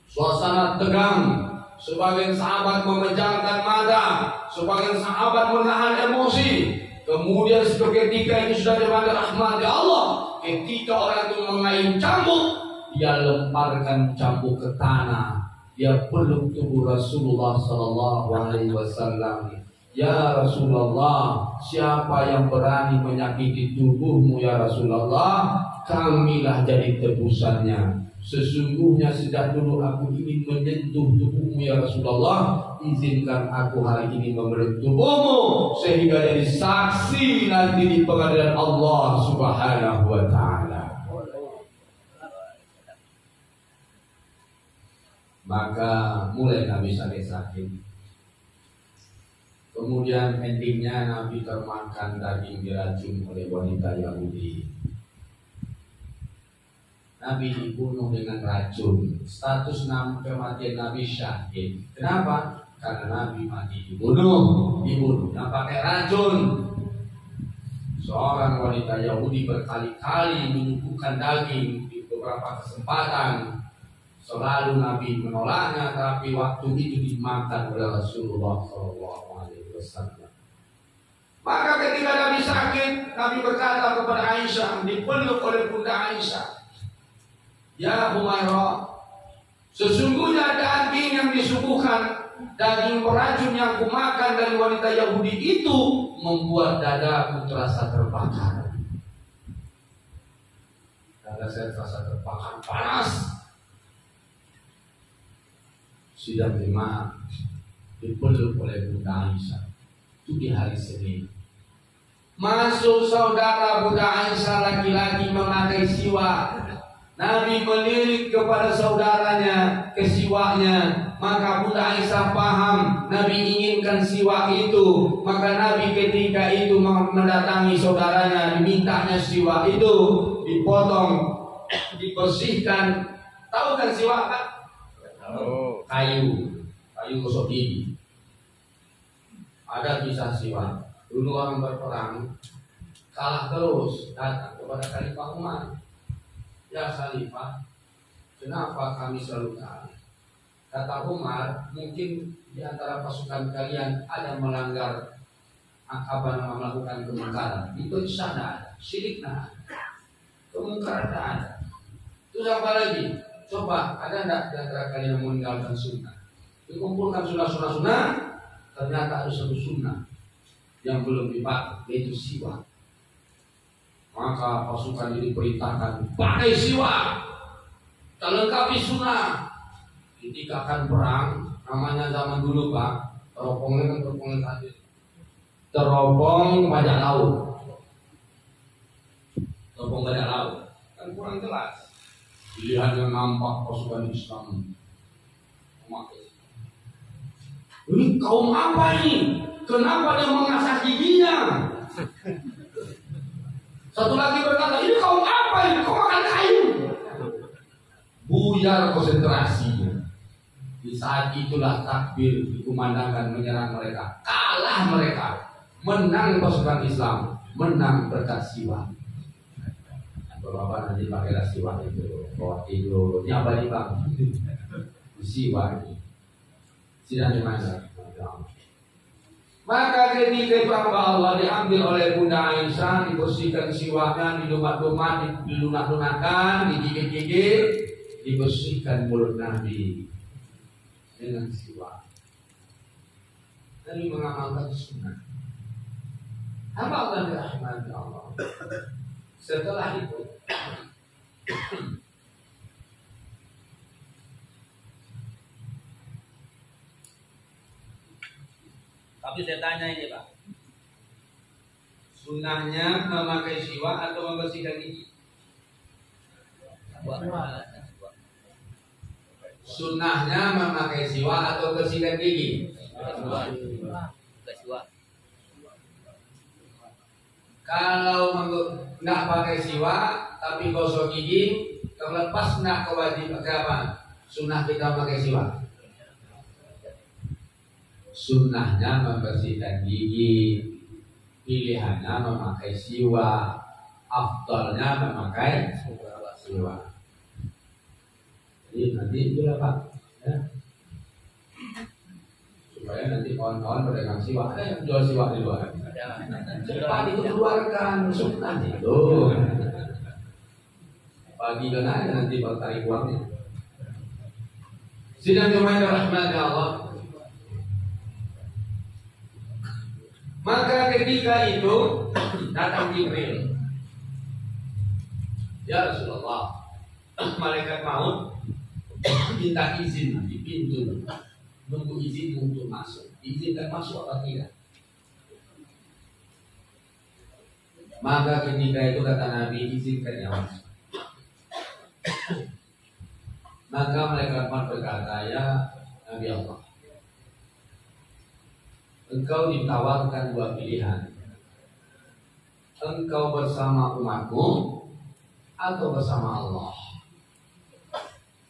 suasana tegang. Sebagian sahabat memejamkan mata, sebagian sahabat menahan emosi. Kemudian seketika itu sudah dipanggil rahmat Allah. Ketika orang itu mengayun cambuk, dia lemparkan cambuk ke tanah. Dia peluk tubuh Rasulullah Sallallahu Alaihi Wasallam. Ya Rasulullah, siapa yang berani menyakiti tubuhmu ya Rasulullah, kamilah jadi tebusannya. Sesungguhnya sejak dulu aku ingin menyentuh tubuhmu ya Rasulullah. Izinkan aku hari ini memeluk tubuhmu sehingga jadi saksi nanti di pengadilan Allah Subhanahu wa Ta'ala. Maka mulai Nabi sakit-sakit. Kemudian endingnya Nabi termakan daging diracun oleh wanita Yahudi. Nabi dibunuh dengan racun. Status kematian Nabi syahid. Kenapa? Karena Nabi mati dibunuh. Nah pakai racun. Seorang wanita Yahudi berkali-kali menyuguhkan daging di beberapa kesempatan. Selalu Nabi menolaknya, tapi waktu itu dimakan oleh Rasulullah SAW. Maka ketika Nabi sakit, Nabi berkata kepada Aisyah, dipeluk oleh Bunda Aisyah, ya Humairah, sesungguhnya daging yang disuguhkan, daging beracun yang kumakan dari wanita Yahudi itu membuat dadaku terasa terbakar. Dada saya terasa terbakar panas. Sidang jemaah dipeluk oleh Bunda Aisyah. Itu di hari Senin. Masuk saudara Bunda Aisyah laki-laki memakai siwak. Nabi melirik kepada saudaranya ke siwaknya. Maka Bunda Aisyah paham Nabi inginkan siwak itu. Maka Nabi ketika itu mendatangi saudaranya, dimintanya siwak itu dipotong, dibersihkan. Tahu kan siwak kan? Kayu gosok gigi. Ada kisah siwak. Dulu orang berperang kalah terus, datang kepada Khalifah Umar. Ya Khalifah, kenapa kami selalu kalah? Kata Umar, mungkin di antara pasukan kalian ada melanggar melakukan kemungkaran. Itu sana, syirik nah, kemungkaran ada. Terus apa lagi? Coba, ada enggak di antara kalian yang meninggalkan sunnah? Dikumpulkan sunnah, ternyata ada satu sunnah yang belum dipakai, yaitu siwak. Maka pasukan ini diperintahkan pakai siwak, terlengkapi sunnah. Ketika akan perang, namanya zaman dulu Pak, teropongnya tadi, teropong bajak laut, kan kurang jelas. Pilihan yang nampak pasukan Islam memakai. Ini kaum apa ini? Kenapa dia mengasah giginya? Satu lagi berkata, ini kaum apa ini? Kau makan kayu. Buyar konsentrasinya. Di saat itulah takbir dikumandangkan menyerang mereka. Kalah mereka. Menang pasukan Islam. Menang berkat siwak. Bapak nanti pakailah siwak itu. Bawa tidur. Ini apa nih Bang? Siwak ini. Tidak dimana. Maka ketika itu hamba Allah diambil oleh Bunda Aisyah, dibersihkan siwaknya, dilumat-lumat, dilunak-lunakan, digigit-gigit, dibersihkan mulut Nabi dengan siwak. Nabi mengamalkan sunnah. Hamba Allah dirahmati Allah. Setelah itu tapi saya tanya ini Pak, sunnahnya memakai siwak atau membersihkan gigi? Sunnahnya memakai siwak atau bersihkan gigi? Kalau nggak pakai siwak tapi gosok gigi, terlepas nggak kewajiban apa? Sunnah kita pakai siwak. sunnahnya membersihkan gigi, pilihannya memakai siwak, afdalnya memakai siwak. Jadi nanti itulah Pak, ya. Supaya nanti kawan-kawan pedagang siwak, ada yang jual siwak di luar. Cepat dikeluarkan sunnah itu. Bagikan aja nanti Pak tarik uangnya. Sidang jemaah rahmatnya Allah. Maka ketika itu datang Jibril. Ya Rasulullah, malaikat maut minta izin di pintu, nunggu izin untuk masuk. Izinkan masuk apa tidak? Maka ketika itu kata Nabi, izinkan ya masuk. Maka malaikat maut berkata, ya Nabi Allah, engkau ditawarkan dua pilihan. Engkau bersama umatmu atau bersama Allah.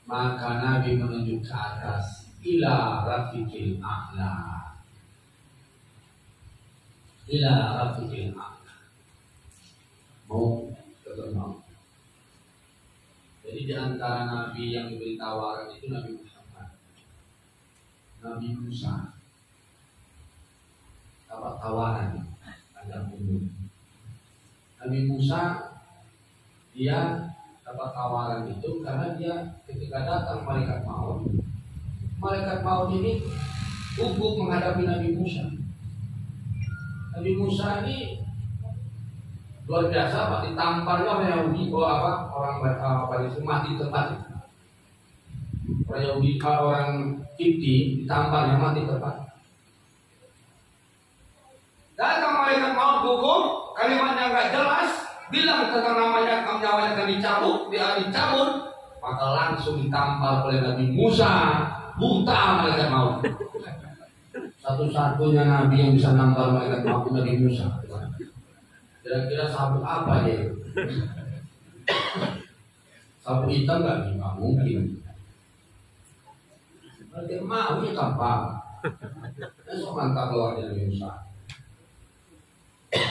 Maka Nabi menunjuk ke atas, ila rafiqil a'la. Ila rafiqil a'la. Mau ketemu. Jadi di antara Nabi yang diberi tawaran itu Nabi Muhammad, Nabi Musa. Dapat tawaran ada umum. Nabi Musa dia dapat tawaran itu karena dia ketika datang malaikat maut ini gugup menghadapi Nabi Musa. Nabi Musa ini luar biasa Pak, ditamparnya oleh Yahudi orang itu mati tempat. Orang Yahudi, orang Kipti ditamparnya mati tempat. Datang malaikat maut gugup, kalimatnya nggak jelas, bilang tentang nyawanya akan dicabut, maka langsung ditampar oleh Nabi Musa, buta malaikat maut. Satu-satunya Nabi yang bisa nampar malaikat maut Nabi Musa. Kira-kira sabuk apa dia? Sabuk hitam nggak mungkin. Dia mau ditampar. Besok mantap keluar dari Nabi Musa.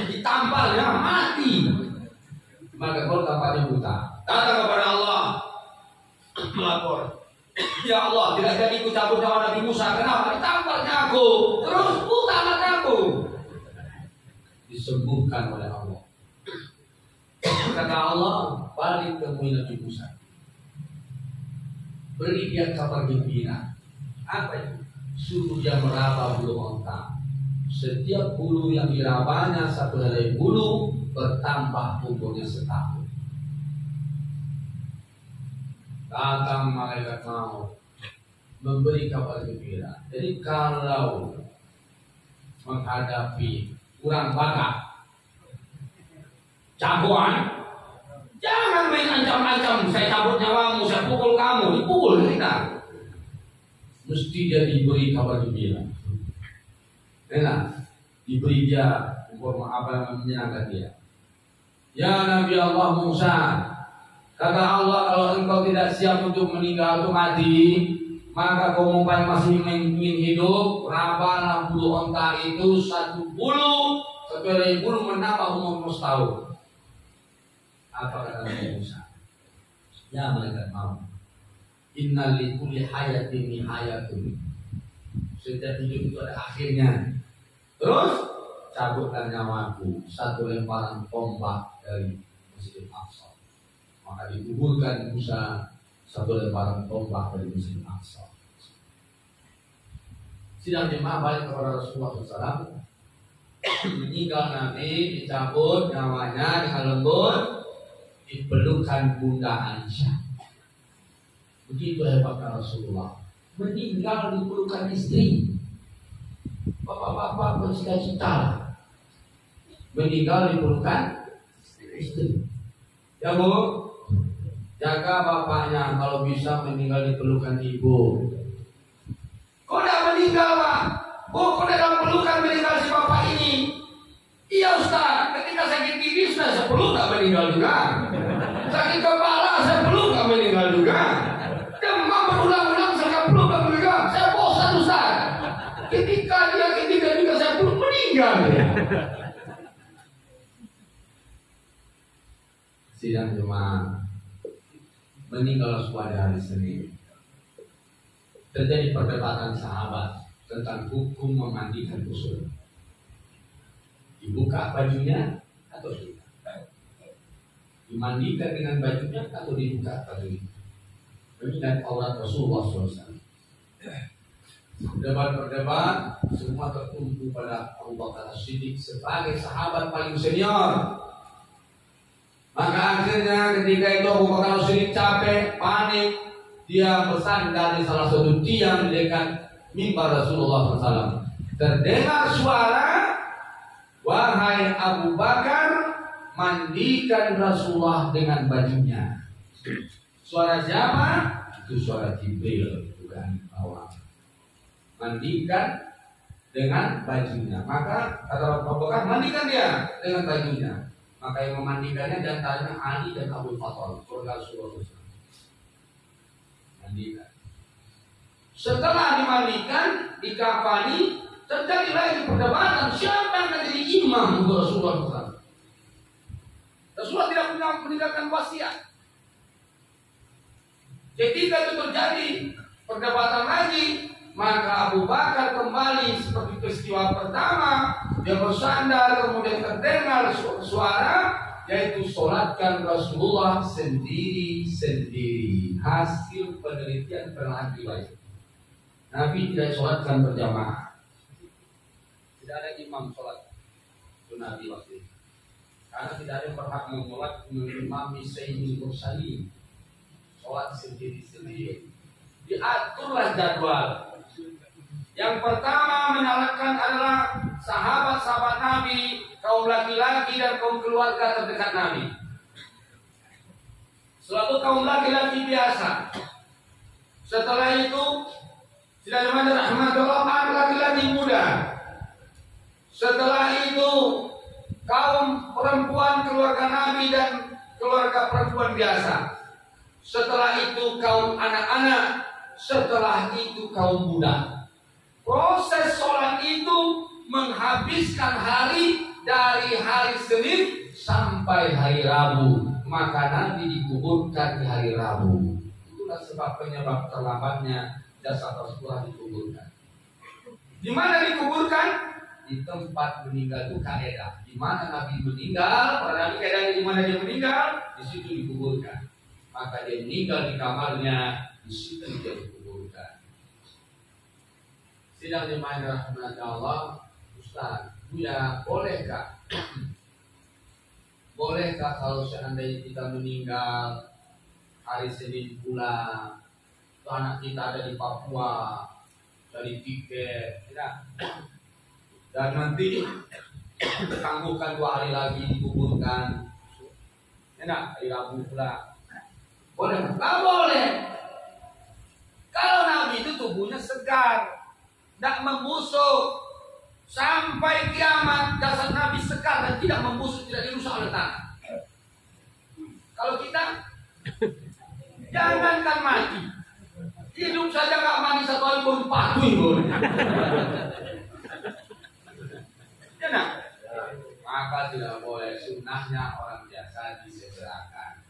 Ditampar ya mati. Maka kalau tampaknya buta, datang kepada Allah melapor. Ya Allah, tidak jadi ku cabut nyawa Nabi Musa. Kenapa? Ditamparnya aku. Terus buta mataku. Disembuhkan oleh Allah. Kata Allah, balik temui Nabi Musa. Beri dia kabar gembira. Apa itu? Suruh dia meraba bulu onta. Setiap bulu yang dirabanya satu helai bulu bertambah umurnya setahun. Datang malaikat maut memberi kabar gembira. Jadi kalau menghadapi kurang bakat, jagoan, jangan main ancam-ancam. Saya cabut nyawamu, saya pukul kamu, dipukul kita. Mesti dia diberi kabar gembira. Enak, diberi dia apa yang menyenangkan dia. Ya Nabi Allah Musa, kata Allah, kalau engkau tidak siap untuk meninggal atau mati, maka kau masih ingin hidup, rabalah bulu onta itu satu helai bulu menambah umur setahun. Apa kata Nabi Musa? Ya malaikat maut, innal likulli hayatin nihayatun. Setiap hidup itu ada akhirnya. Terus cabutkan nyawaku, satu lemparan tombak dari Masjidil Aqsa. Maka dikuburkan Musa satu lemparan tombak dari Masjidil Aqsa. Sidang jemaah balik kepada Rasulullah SAW. Meninggal Nabi, dicabut nyawanya dengan lembut, dipelukan Bunda Aisyah. Begitu hebatnya Rasulullah. Meninggal dipelukan istri. Bapak-bapak bercita-cita meninggal dipelukan istri. Ya Bu, jaga bapaknya, kalau bisa meninggal dipelukan ibu. Kok udah meninggal Pak? Bu, kok dalam pelukan meninggal si bapak ini? Iya Ustaz, ketika sakit gigi saya peluk gak meninggal juga. Sakit kepala saya peluk gak meninggal juga. Demam berulang-ulang saya peluk gak meninggal. Saya bosan Ustaz. ketika dia ketika saya pun meninggal ya. Sidang jemaah meninggal pada hari Senin. Terjadi perdebatan sahabat tentang hukum memandikan usul. Dibuka bajunya atau tidak? Dimandikan dengan bajunya atau dibuka bajunya? Mengingat aurat Rasulullah SAW. Debat-berdebat semua tertumpu pada Abu Bakar As-Siddiq sebagai sahabat paling senior. Maka akhirnya ketika itu Abu Bakar As-Siddiq capek, panik, dia bersandar di salah satu tiang di dekat mimbar Rasulullah SAW. Terdengar suara, wahai Abu Bakar, mandikan Rasulullah dengan bajunya. Suara siapa? Itu suara Jibril, bukan awam. Mandikan dengan bajunya. Maka kata Abu Bakar, mandikan dia dengan bajunya. Maka yang memandikannya diantaranya Ali dan Abu Bakar, keluarga Rasulullah. Mandikan. Setelah dimandikan, dikafani, terjadi lagi perdebatan siapa yang akan jadi imam untuk Rasulullah SAW. Rasulullah tidak pernah meninggalkan wasiat. Ketika itu terjadi perdebatan lagi, maka Abu Bakar kembali seperti peristiwa pertama. Dia bersandar, kemudian terdengar suara, yaitu sholatkan Rasulullah sendiri-sendiri. Hasil penelitian pernah riwayat. Nabi tidak sholatkan berjamaah. Tidak ada imam sholat. Itu Nabi waktu itu. Karena tidak ada yang berhak mengimami Sayyidul Mursalin. Sholat sendiri-sendiri. Diaturlah jadwal. Yang pertama menyalakan adalah sahabat-sahabat Nabi, kaum laki-laki dan kaum keluarga terdekat Nabi. Selalu kaum laki-laki biasa. Setelah itu, tidak ada rahmatullah, ada laki-laki muda. Setelah itu, kaum perempuan keluarga Nabi dan keluarga perempuan biasa. Setelah itu kaum anak-anak. Setelah itu kaum budak. Proses sholat itu menghabiskan hari dari hari Senin sampai hari Rabu. Maka Nabi dikuburkan di hari Rabu. Itulah sebab penyebab terlambatnya jasad Rasulullah dikuburkan. Di mana dikuburkan? Di tempat meninggal itu kaidah. Di mana Nabi meninggal, pada Nabi kaidahnya di mana dia meninggal, di situ dikuburkan. Maka dia meninggal di kamarnya, di situ dia dikuburkan. Sidang jemaah rahmatullah Allah, Ustaz, Buya, bolehkah kalau seandainya kita meninggal hari Senin pulang, itu anak kita ada di Papua, dari tiket, tidak? Dan nanti tangguhkan 2 hari lagi dikuburkan, enak, hari Rabu pula. Boleh? Nggak boleh. Kalau Nabi itu tubuhnya segar, tidak membusuk, sampai kiamat jasad Nabi sekar dan tidak membusuk, tidak dirusak oleh tanah. Kalau kita jangankan mati, hidup saja nggak mandi 1 hari pun patuh. Ya nak? Maka tidak boleh. Sunnahnya orang biasa disegerakan.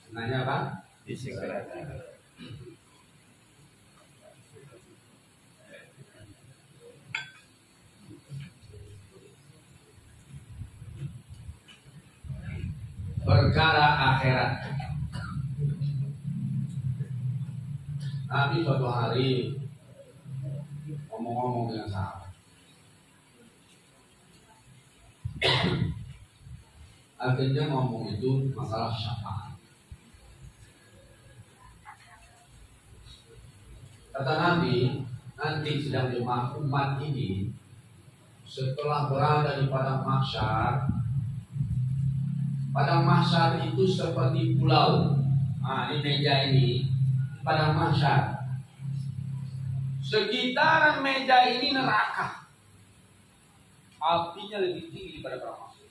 Sunnahnya apa? Disegerakan. Perkara akhirat. Nabi suatu hari ngomong-ngomong dengan sahabat. Akhirnya ngomong itu masalah syafaat. Kata Nabi, nanti sedang jemaah umat ini setelah berada di padang mahsyar. Padang mahsyar itu seperti pulau. Nah, ini meja ini padang mahsyar. Sekitaran meja ini neraka. Apinya lebih tinggi daripada padang mahsyar.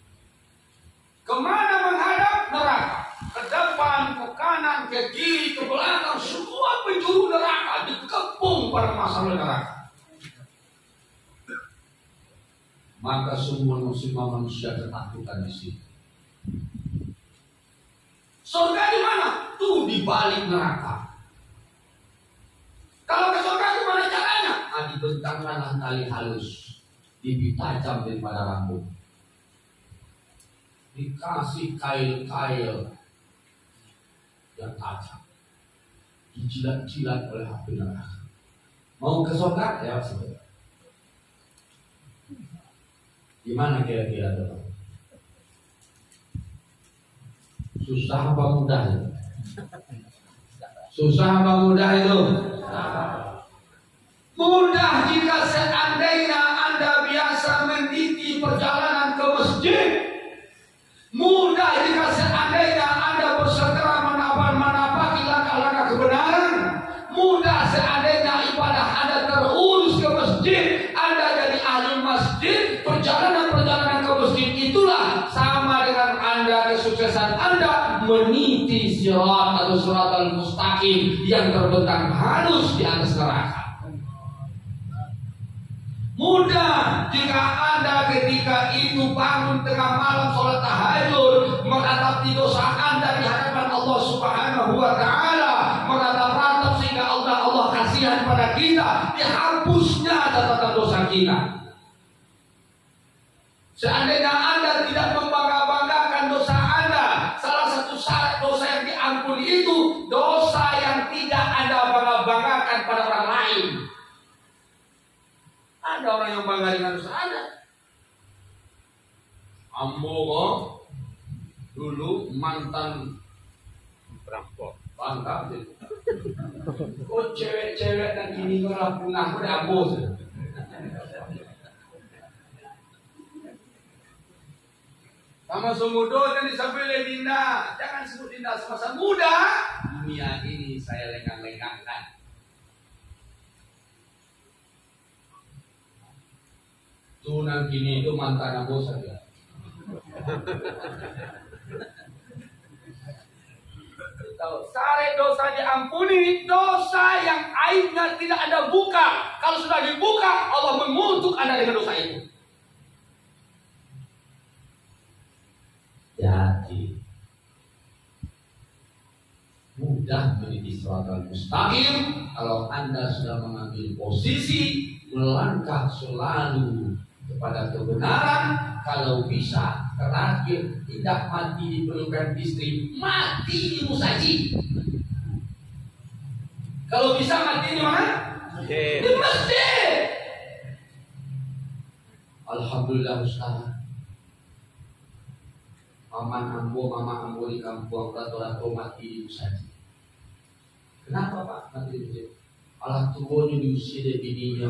Kemana menghadap? Neraka. Ke depan, ke kanan, ke kiri, ke belakang, semua penjuru neraka dikepung pada masalah neraka. maka semua manusia ketakutan di sini. Surga di mana? Tuh di balik neraka. Kalau ke surga gimana caranya? Dibentangkanlah tali halus, lebih tajam daripada rambut. Dikasih kail-kail yang tajam, dijilat-jilat oleh api neraka. Mau ke surga? Ya sudah. Gimana kira-kira tuh? Susah apa mudah itu? Susah apa mudah itu? Mudah jika seandainya Anda biasa meniti perjalanan ke masjid. Mudah jika seandainya Anda bersegera menapaki langkah-langkah kebenaran. Mudah seandainya ibadah Anda terurus ke masjid. Anda jadi ahli masjid. Perjalanan-perjalanan ke masjid itulah sama dengan Anda, kesuksesan Anda meniti sirat atau siratal mustaqim yang terbentang halus di atas neraka. Mudah jika Anda ketika itu bangun tengah malam sholat tahajud, meratapi dosa Anda di hadapan Allah Subhanahu wa Ta'ala, meratap-ratap sehingga Allah kasihan pada kita, dihapusnya catatan dosa kita. Seandainya Anda tidak membangga-banggakan dosa Anda, salah satu syarat dosa yang diampuni itu dosa yang tidak Anda bangga-banggakan pada orang lain. Ada orang yang bangga dengan dosa Anda. Ambo dulu mantan perampok, bangga gitu. Oh cewek-cewek dan ini orang punah udah ambo. Sama semudo dan disabile Dinda. Jangan sebut Dinda semasa muda. Dunia ini saya lenggang-lenggangkan. Tunang kini itu mantan aku saja. Kalau sare dosa diampuni, dosa yang aibnya tidak Anda buka. Kalau sudah dibuka, Allah mengutuk Anda dengan dosa itu. Jadi mudah meniti siratal mustaqim kalau Anda sudah mengambil posisi melangkah selalu kepada kebenaran. Kalau bisa terakhir tidak mati di pelukan istri, mati di musaji. Kalau bisa mati di mana? Di masjid. Alhamdulillah Ustaz. Mama ambo di kampung rata-rata mati di musaji. Kenapa Pak mati di masjid? Alah tubuhnya diusir dari bininya.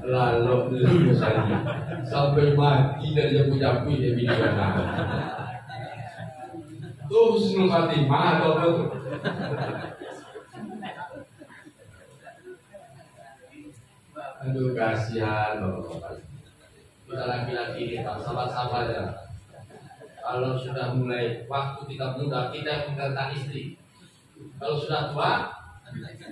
Lalu dulu misalnya sampai mati dan dia punya dia bininya. Tuh husnul khatimah atau apa? Aduh kasihan loh. Kita laki-laki ini tak sabar-sabar ya. Kalau sudah mulai waktu kita muda, kita menggertak istri. Kalau sudah tua,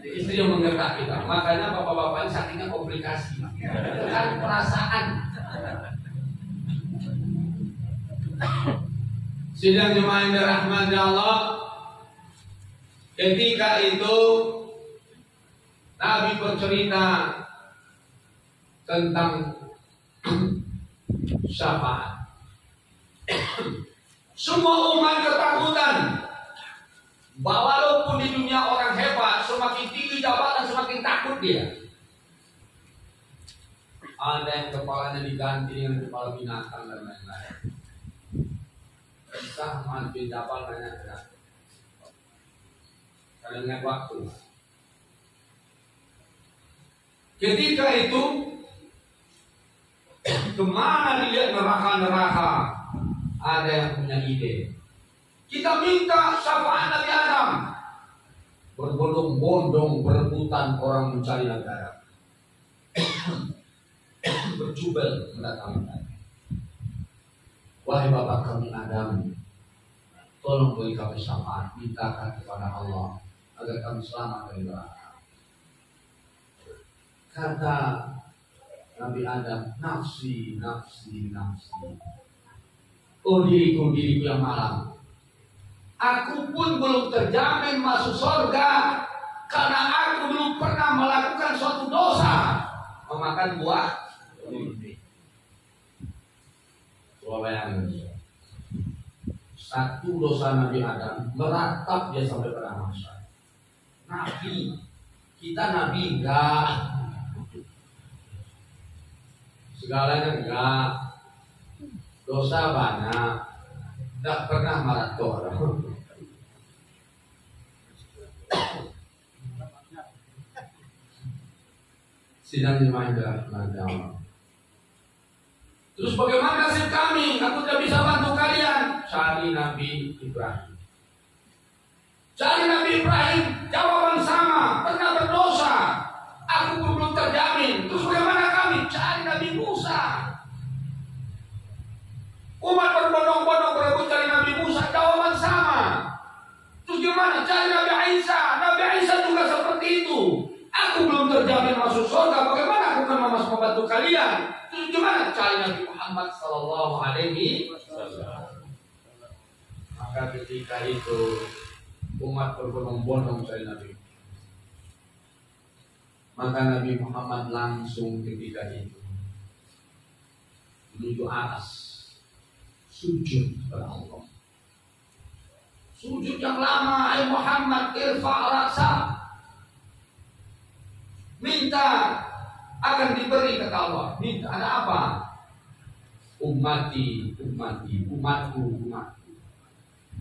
istri yang menggertak kita. Makanya bapak-bapak ini sakitnya komplikasi. Itu kan perasaan. Sidang jemaah yang dirahmati Allah, ketika itu Nabi bercerita tentang syafaat. Semua umat ketakutan bahwa walaupun di dunia orang hebat, semakin tinggi jabatan semakin takut dia. Ada yang kepalanya diganti dengan kepala binatang dan lain-lain. Bisa manfil jabal banyak. Kalau ingat waktu. Ketika itu kemana dilihat neraka-neraka? Ada yang punya ide. Kita minta syafaat Nabi Adam. Berbondong-bondong berebutan orang mencari negara. Berjubel mendatangkan. Wahai bapak kami Adam, Tolong beri kami syafaat, mintakan kepada Allah agar kami selamat dari neraka. Kata Nabi Adam, nafsi, nafsi, nafsi. Oh diriku, diriku yang malang. Aku pun belum terjamin masuk surga karena aku belum pernah melakukan suatu dosa, memakan buah. Coba bayangin. Satu dosa Nabi Adam meratap dia sampai pada masa. Nabi, kita nabi enggak, segalanya enggak, dosa banyak, tidak pernah meratap orang. Sidang jemaah Allah. Terus bagaimana nasib kami? Aku tidak bisa bantu kalian. Cari Nabi Ibrahim. Cari Nabi Ibrahim. Jawaban sama. Pernah berdosa. Aku pun belum terjamin. Terus bagaimana kami? Cari Nabi Musa. Umat berbondong-bondong berebut cari Nabi Musa. Jawaban sama. Terus gimana? Cari Nabi Isa. Nabi Isa juga seperti itu. Aku belum terjamin masuk surga. Bagaimana aku akan membantu kalian? Terus gimana? Cari Nabi Muhammad Sallallahu Alaihi Wasallam. Maka ketika itu umat berbondong-bondong cari Nabi. Maka Nabi Muhammad langsung ketika itu menuju atas, sujud kepada Allah. Sujud yang lama, ay Muhammad irfa' ra'sa. Minta akan diberi kata Allah. Minta ada apa? Ummati, ummati, umatku, umatku.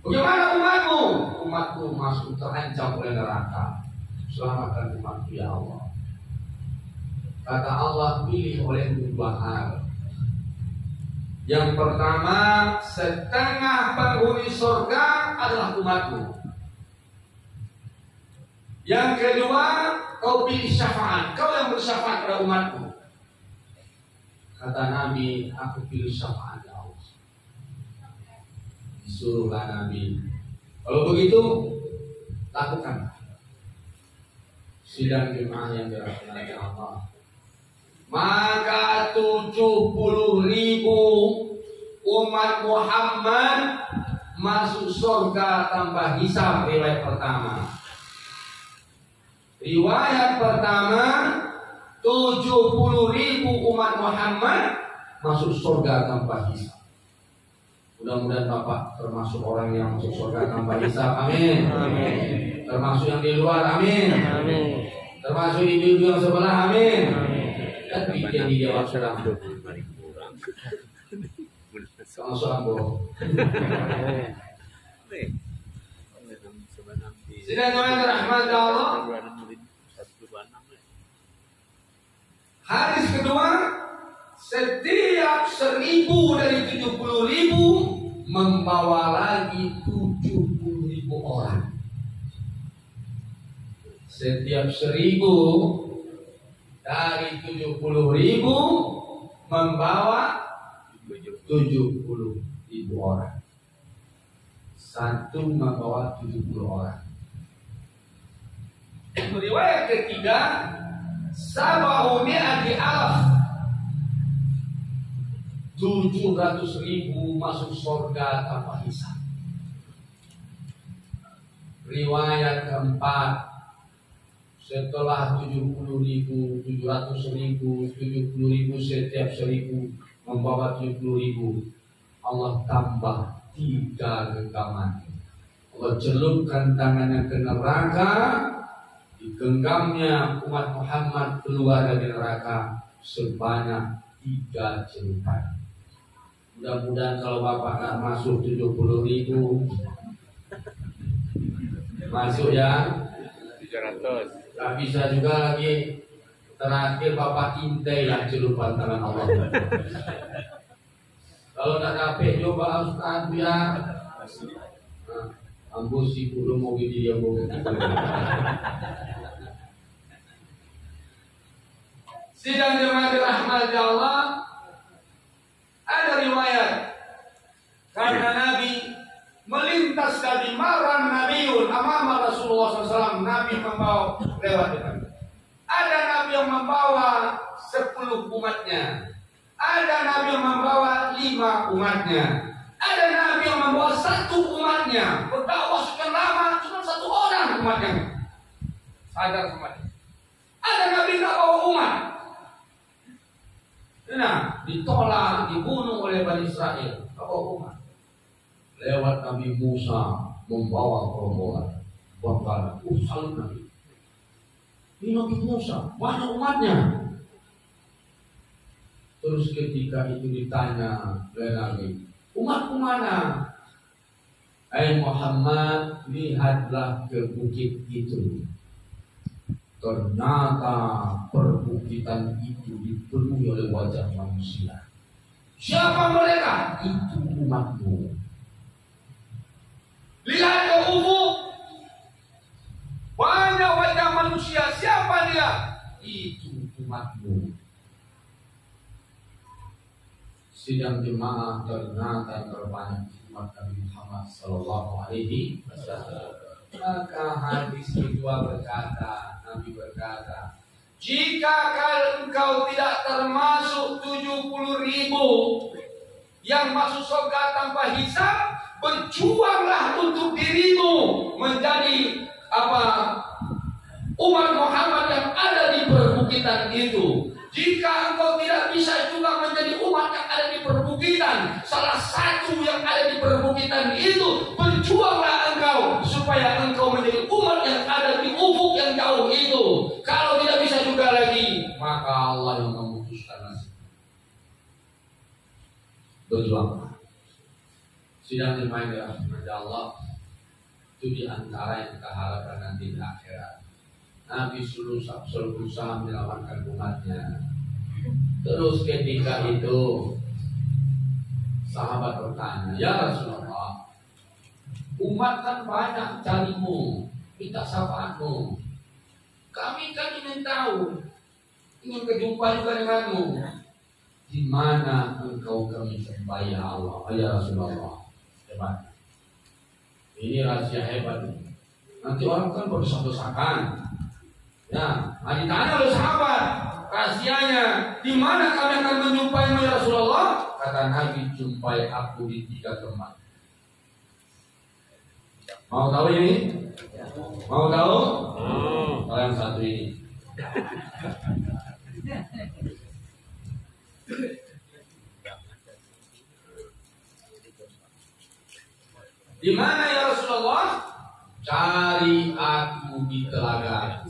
Bagaimana umatmu? Umatku masuk terancam oleh neraka. Selamatkan umatku ya Allah. Kata Allah, pilih oleh dua hal. Yang pertama, setengah penghuni surga adalah umatmu. Yang kedua, kau pilih syafaat. Kau yang bersyafaat pada umatmu. Kata Nabi, aku pilih syafaat ya Allah. Disuruhlah Nabi. Kalau begitu, lakukan. Sidang jemaah yang dirahmati Allah. Maka 70.000 umat Muhammad masuk surga tanpa hisab. Riwayat pertama. Riwayat pertama, 70.000 umat Muhammad masuk surga tanpa hisab. Mudah-mudahan Bapak termasuk orang yang masuk surga tanpa hisab. Amin. Amin. Termasuk yang di luar. Amin. Amin. Termasuk ibu-ibu yang sebelah. Amin. Amin. Dan bikin di jawab serang. Termasuk ambo. Sidang jemaah rahmat Allah. Hadis kedua, setiap 1.000 dari 70.000 membawa lagi 70.000 orang. Setiap 1.000 dari 70.000 membawa 70.000 orang. Satu membawa 70 orang. Riwayat ketiga, 700.000 masuk surga tanpa hisab. Riwayat keempat, setelah 70.000, 700.000, 70.000 setiap 1.000 membawa 70.000, Allah tambah 3 genggaman. Allah celupkan tangannya ke neraka, digenggamnya umat Muhammad keluar dari neraka sebanyak 3 celupan. Mudah-mudahan kalau Bapak nggak masuk 70.000, masuk ya 300. Gak bisa juga lagi. Terakhir Bapak intai lah celupan tangan Allah. Kalau tak dapat coba Ustaz ya. Ambo si kudu mau dia mau gitu. Sidang jemaah rahmat Allah, ada riwayat karena Nabi melintas melintas dari maran Nabiun amama Rasulullah SAW. Nabi membawa lewat depan. Ada Nabi yang membawa 10 umatnya. Ada Nabi yang membawa 5 umatnya. Ada Nabi yang membawa 1 umatnya. Berdakwah sekian lama cuma 1 orang umatnya. Sadar umatnya. Ada Nabi yang bawa umat. Nah, ditolak, dibunuh oleh Bani Israel. Bawa umat. Lewat Nabi Musa membawa rombongan. Bahkan usaha Nabi. Ini Nabi Musa, mana umatnya? Terus ketika itu ditanya oleh Nabi, umatku mana? Hai Muhammad, lihatlah ke bukit itu. Ternyata perbukitan itu dipenuhi oleh wajah manusia. Siapa mereka? Itu umatmu. Lihat ke ufuk, banyak wajah manusia. Siapa dia? Itu umatmu. Sidang jemaah ternyata terbanyak umat Nabi Muhammad Sallallahu Alaihi Wasallam. Maka hadis kedua berkata, Nabi berkata, jika engkau tidak termasuk 70.000 yang masuk surga tanpa hisab, berjuanglah untuk dirimu menjadi umat Muhammad yang ada di perbukitan itu. Jika engkau tidak bisa juga menjadi umat yang ada di perbukitan, salah satu yang ada di perbukitan itu, berjuanglah engkau supaya engkau menjadi umat yang ada di ufuk yang jauh itu. Kalau tidak bisa juga lagi, maka Allah yang memutuskan nasib. Berjuanglah. Sidang jemaah kepada Allah itu di antara yang kita harapkan nanti di akhirat. Nabi berusaha menyelamatkan umatnya. Terus ketika itu sahabat bertanya, ya Rasulullah, umat kan banyak carimu, minta syafaatmu. Kami kan ingin tahu, ingin berjumpa juga denganmu. Di mana engkau kami jumpai ya Allah, ya Rasulullah. Hebat. Ini rahasia hebat. Nanti orang kan berdosa-dosakan. Ya, ditanya oleh sahabat, rahasianya, di mana kami akan menjumpaimu ya Rasulullah? Kata Nabi, jumpai aku di 3 tempat. Mau tahu ini? Mau tahu? Kalau yang satu ini. Di mana ya Rasulullah? Cari aku di telaga.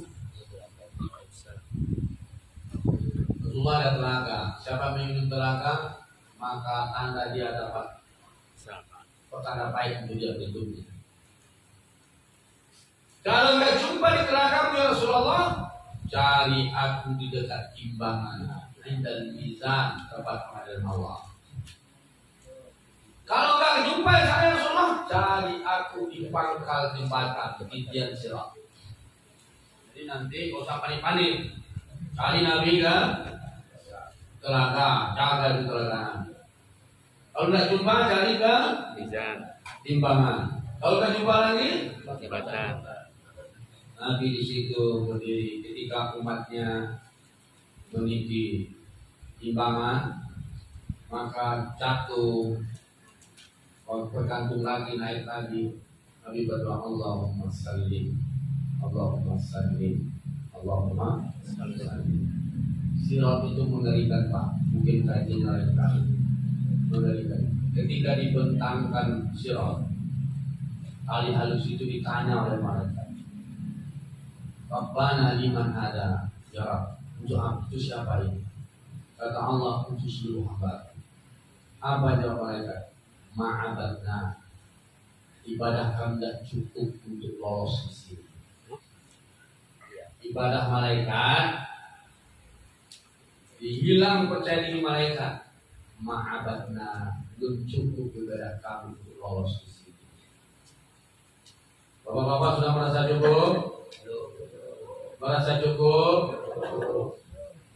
Rasulullah ada telaga. Siapa minum telaga, maka tanda dia dapat pertanda baik untuk dia bentuknya. Kalau nggak jumpa di telaga ya Rasulullah, cari aku di dekat timbangan. Indal mizan, tempat pengadilan Allah. Kalau nggak jumpa saya Rasulullah, cari aku di pangkal jembatan, titian sirat. Jadi nanti nggak usah panik-panik. Cari Nabi kan? Telaga, jaga di telaga. Kalau nggak jumpa, cari ke timbangan. Kalau nggak jumpa lagi, jembatan. Nabi di situ berdiri ketika umatnya meniti timbangan, maka jatuh, bergantung lagi, naik lagi. Nabi berdoa, Allahumma sallim, Allahumma sallim, Allahumma sallim. Sirat itu mengerikan Pak, mungkin kajian lain kali. Mengerikan. Ketika dibentangkan sirat, tali halus itu ditanya oleh malaikat, Rabbana liman ada, ya Rabb, untuk siapa ini? Kata Allah, untuk seluruh hamba. Apa jawab malaikat? Ma'abadna, ibadah kami tidak cukup untuk lolos di sini. Ibadah malaikat dihilang percaya diri malaikat. Ma'abadna, belum cukup ibadah kami untuk lolos di sini. Bapak-bapak sudah merasa cukup? Merasa cukup?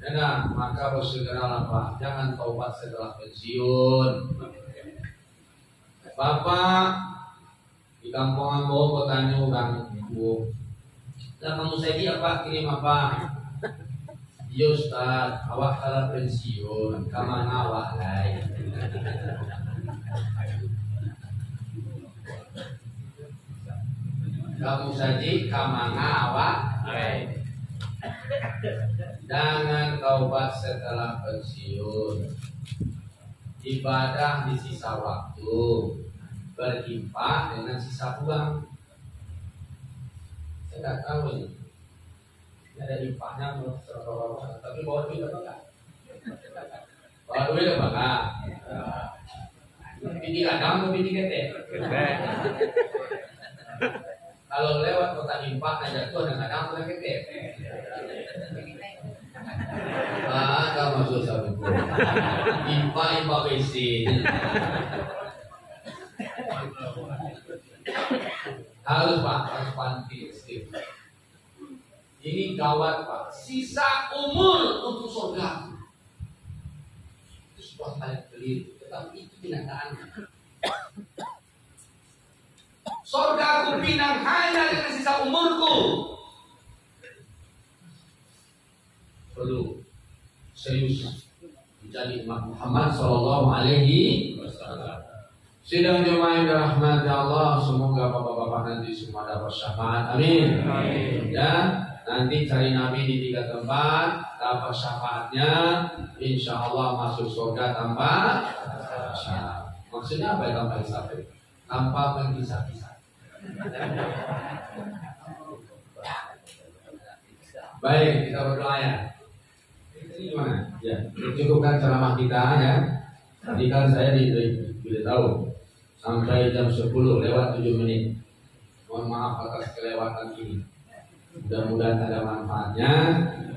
Ya, maka bersegeralah Pak, jangan taubat setelah pensiun. Bapak kampung Ambo bertanya orang ibu, nah kamu saja apa kirim apa? Iya Ustaz, awak kalau pensiun, kemana awak lain? Kamu saja kemana awak lain? Jangan taubat setelah pensiun. Ibadah di sisa waktu, berinfak dengan sisa uang. Saya nggak tahu ini. Ada infaknya menurut bapak, tapi bawa duit apa enggak? Bawa duit apa enggak? Bini kadang atau bini ketek? Kalau lewat kota infak aja tuh kadang-kadang atau ketek? Enggak masuk satu pun. Infak bensin. Harus Pak, harus panti sih. Ini gawat Pak. Sisa umur untuk surga. Itu sebuah hal yang keliru. Tetapi itu kenyataan. Surga aku pinang hanya dengan sisa umurku. Perlu serius menjadi umat Muhammad Sallallahu Alaihi Wasallam. Sidang jemaah yang dirahmati Allah, semoga bapak-bapak nanti semua dapat syafaat. Amin. Ya, nanti cari Nabi di 3 tempat, dapat syafaatnya, insya Allah masuk surga tanpa syafaat. Maksudnya apa yang tanpa hisab? Tanpa menghisab-hisab. Baik, kita berdoa ya. Ini gimana? Ya, cukupkan ceramah kita ya. Tadi kan saya diberitahu sampai jam 10 lewat 7 menit. Mohon maaf atas kelewatan ini. Mudah-mudahan ada manfaatnya.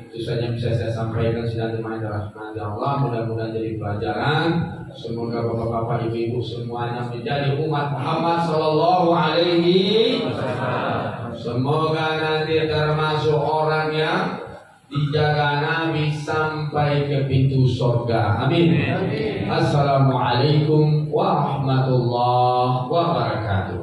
Itu saja yang bisa saya sampaikan. Sidang jemaah dirahmati Allah. Mudah-mudahan jadi pelajaran. Semoga bapak-bapak, ibu-ibu semuanya menjadi umat Muhammad Sallallahu Alaihi Wasallam. Semoga nanti termasuk orang yang dijaga Nabi sampai ke pintu surga. Amin. Assalamualaikum warahmatullahi wabarakatuh.